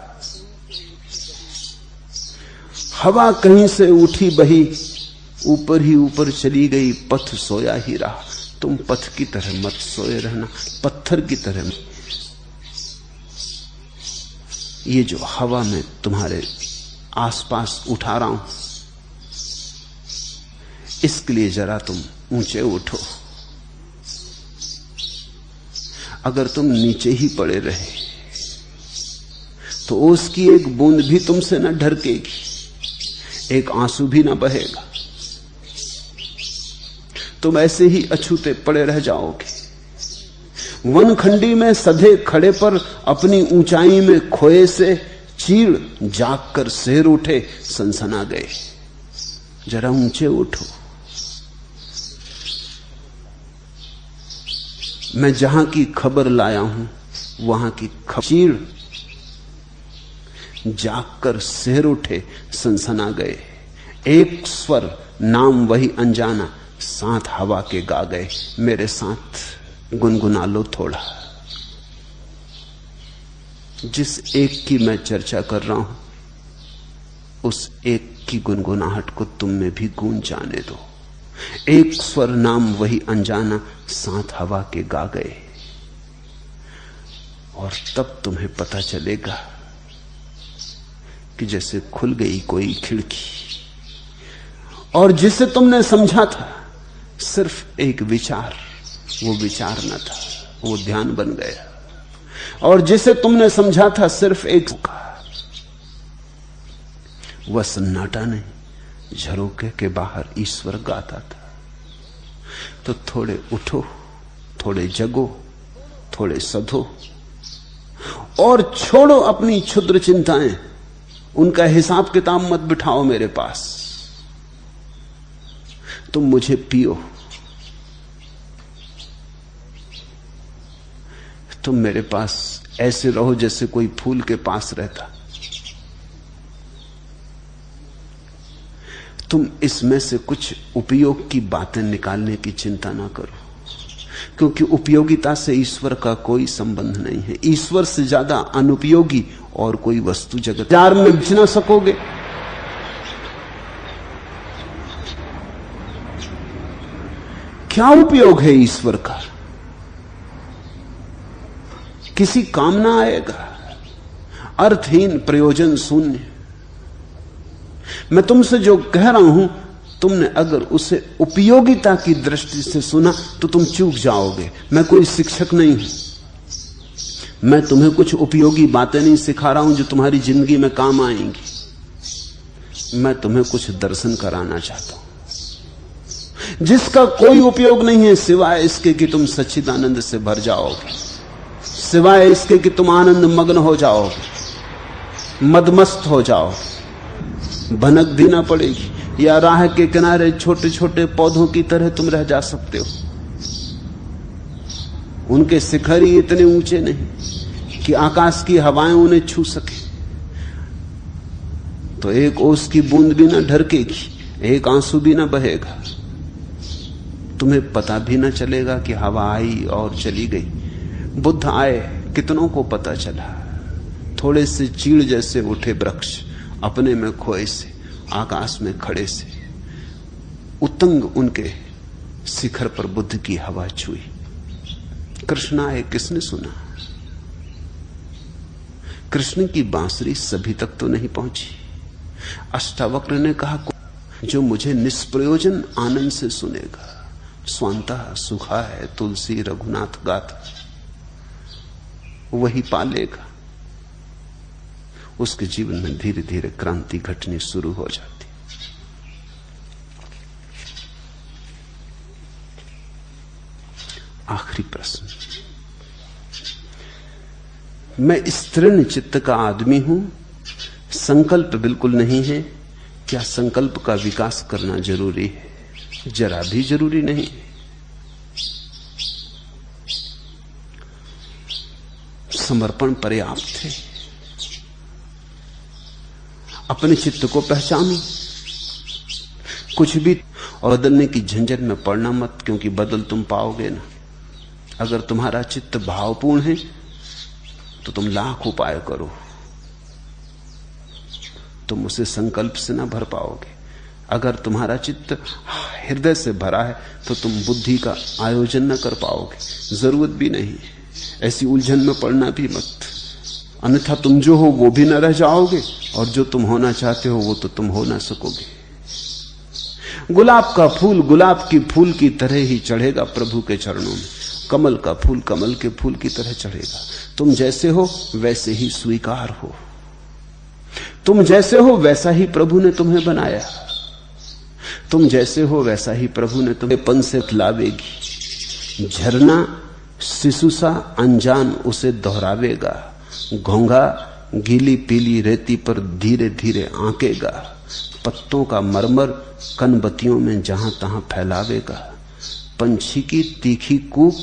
हवा कहीं से उठी बही, ऊपर ही ऊपर चली गई, पथ सोया ही रहा। तुम पथ की तरह मत सोए रहना, पत्थर की तरह। ये जो हवा में तुम्हारे आसपास उठा रहा हूं, इसके लिए जरा तुम ऊंचे उठो। अगर तुम नीचे ही पड़े रहे तो उसकी एक बूंद भी तुमसे न ढरकेगी, एक आंसू भी न बहेगा। तुम ऐसे ही अछूते पड़े रह जाओगे। वनखंडी में सधे खड़े पर अपनी ऊंचाई में खोए से चीड़ जागकर सिर उठे सनसना गए। जरा ऊंचे उठो। मैं जहां की खबर लाया हूं वहां की चीड़ जागकर सिर उठे सनसना गए। एक स्वर नाम वही अनजाना, साथ हवा के गा गए। मेरे साथ गुनगुना लो थोड़ा। जिस एक की मैं चर्चा कर रहा हूं उस एक की गुनगुनाहट को तुम में भी गूंज जाने दो। एक स्वर नाम वही अनजाना, साथ हवा के गा गए। और तब तुम्हें पता चलेगा कि जैसे खुल गई कोई खिड़की, और जिसे तुमने समझा था सिर्फ एक विचार, वो विचार न था, वो ध्यान बन गया। और जिसे तुमने समझा था सिर्फ एक, वह सन्नाटा नहीं, झरोके के बाहर ईश्वर गाता था। तो थोड़े उठो, थोड़े जगो, थोड़े सधो और छोड़ो अपनी क्षुद्र चिंताएं। उनका हिसाब किताब मत बिठाओ मेरे पास। तुम मुझे पियो। तुम मेरे पास ऐसे रहो जैसे कोई फूल के पास रहता। तुम इसमें से कुछ उपयोग की बातें निकालने की चिंता ना करो, क्योंकि उपयोगिता से ईश्वर का कोई संबंध नहीं है। ईश्वर से ज्यादा अनुपयोगी और कोई वस्तु जगत बाजार में बेच ना सकोगे। क्या उपयोग है ईश्वर का? किसी काम ना आएगा, अर्थहीन, प्रयोजन शून्य। मैं तुमसे जो कह रहा हूं, तुमने अगर उसे उपयोगिता की दृष्टि से सुना तो तुम चूक जाओगे। मैं कोई शिक्षक नहीं हूं, मैं तुम्हें कुछ उपयोगी बातें नहीं सिखा रहा हूं जो तुम्हारी जिंदगी में काम आएंगी। मैं तुम्हें कुछ दर्शन कराना चाहता हूं जिसका कोई उपयोग नहीं है सिवाय इसके कि तुम सच्चिदानंद से भर जाओगे, सिवाय इसके कि तुम आनंद मग्न हो जाओगे, मदमस्त हो जाओ, भनक भी ना पड़ेगी, या राह के किनारे छोटे छोटे पौधों की तरह तुम रह जा सकते हो। उनके शिखर ही इतने ऊंचे नहीं कि आकाश की हवाएं उन्हें छू सके, तो एक ओस की बूंद भी ना ढरकेगी, एक आंसू भी ना बहेगा, तुम्हें पता भी ना चलेगा कि हवा आई और चली गई। बुद्ध आए, कितनों को पता चला? थोड़े से चीड़ जैसे उठे वृक्ष अपने में खोए से, आकाश में खड़े से, उतंग उनके शिखर पर बुद्ध की हवा छुई। कृष्ण आए, किसने सुना? कृष्ण की बांसुरी सभी तक तो नहीं पहुंची। अष्टावक्र ने कहा, जो मुझे निष्प्रयोजन आनंद से सुनेगा, स्वांता सुखा है तुलसी रघुनाथ गाथा, वही पालेगा। उसके जीवन में धीरे धीरे क्रांति घटनी शुरू हो जाती। आखिरी प्रश्न, मैं स्त्रीण चित्त का आदमी हूं, संकल्प बिल्कुल नहीं है, क्या संकल्प का विकास करना जरूरी है? जरा भी जरूरी नहीं। समर्पण पर्याप्त है। अपने चित्त को पहचानो, कुछ भी और बदलने की झंझट में पड़ना मत, क्योंकि बदल तुम पाओगे ना। अगर तुम्हारा चित्त भावपूर्ण है तो तुम लाख उपाय करो, तुम उसे संकल्प से ना भर पाओगे। अगर तुम्हारा चित्त हृदय से भरा है तो तुम बुद्धि का आयोजन न कर पाओगे। जरूरत भी नहीं, ऐसी उलझन में पड़ना भी मत, अन्यथा तुम जो हो वो भी न रह जाओगे और जो तुम होना चाहते हो वो तो तुम हो ना सकोगे। गुलाब का फूल गुलाब की फूल की तरह ही चढ़ेगा प्रभु के चरणों में, कमल का फूल कमल के फूल की तरह चढ़ेगा। तुम जैसे हो वैसे ही स्वीकार हो, तुम जैसे हो वैसा ही प्रभु ने तुम्हें बनाया, तुम जैसे हो वैसा ही प्रभु ने तुम्हें पन से लावेगी। झरना शिशु सा अनजान उसे दोहरावेगा, घोंघा गीली पीली रेती पर धीरे धीरे आंकेगा, पत्तों का मरमर कनबत्तियों में जहां तहां फैलावेगा। पंछी की तीखी कूक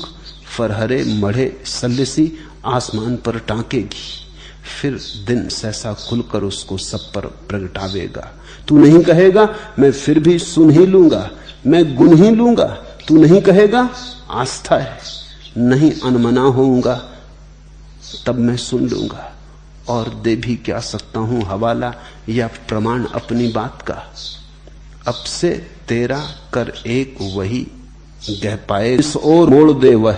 फरहरे मढ़े सल्लेसी आसमान पर टांकेगी, फिर दिन सहसा खुलकर उसको सब पर प्रगटावेगा। तू नहीं कहेगा मैं फिर भी सुन ही लूंगा, मैं गुन ही लूंगा, तू नहीं कहेगा आस्था है, नहीं अनमना होऊंगा तब मैं सुन लूंगा। और दे भी क्या सकता हूं हवाला या प्रमाण अपनी बात का। अब से तेरा कर एक वही गह पाए, इस ओर मोड़ दे वह,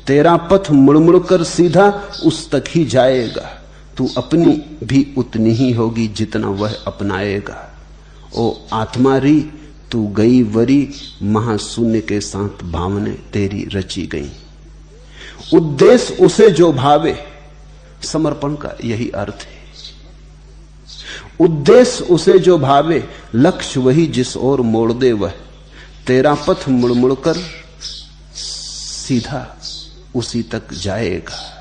तेरा पथ मुड़ मुड़ कर सीधा उस तक ही जाएगा। तू अपनी भी उतनी ही होगी जितना वह अपनाएगा। ओ आत्मा री तू गई वरी, महाशून्य के साथ भावने तेरी रची गई। उद्देश्य उसे जो भावे, समर्पण का यही अर्थ है। उद्देश्य उसे जो भावे, लक्ष्य वही जिस ओर मोड़ दे वह, तेरा पथ मुड़ मुड़ कर सीधा उसी तक जाएगा।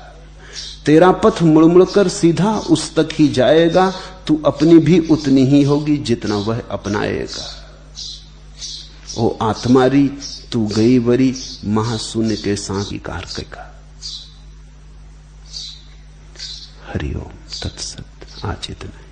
तेरा पथ मुड़ मुड़ कर सीधा उस तक ही जाएगा। तू अपनी भी उतनी ही होगी जितना वह अपनाएगा। ओ आत्मारी तू गई वरी, महाशून्य के साथ ही कार करेगा। हरिओम तत्सत। आज इतना।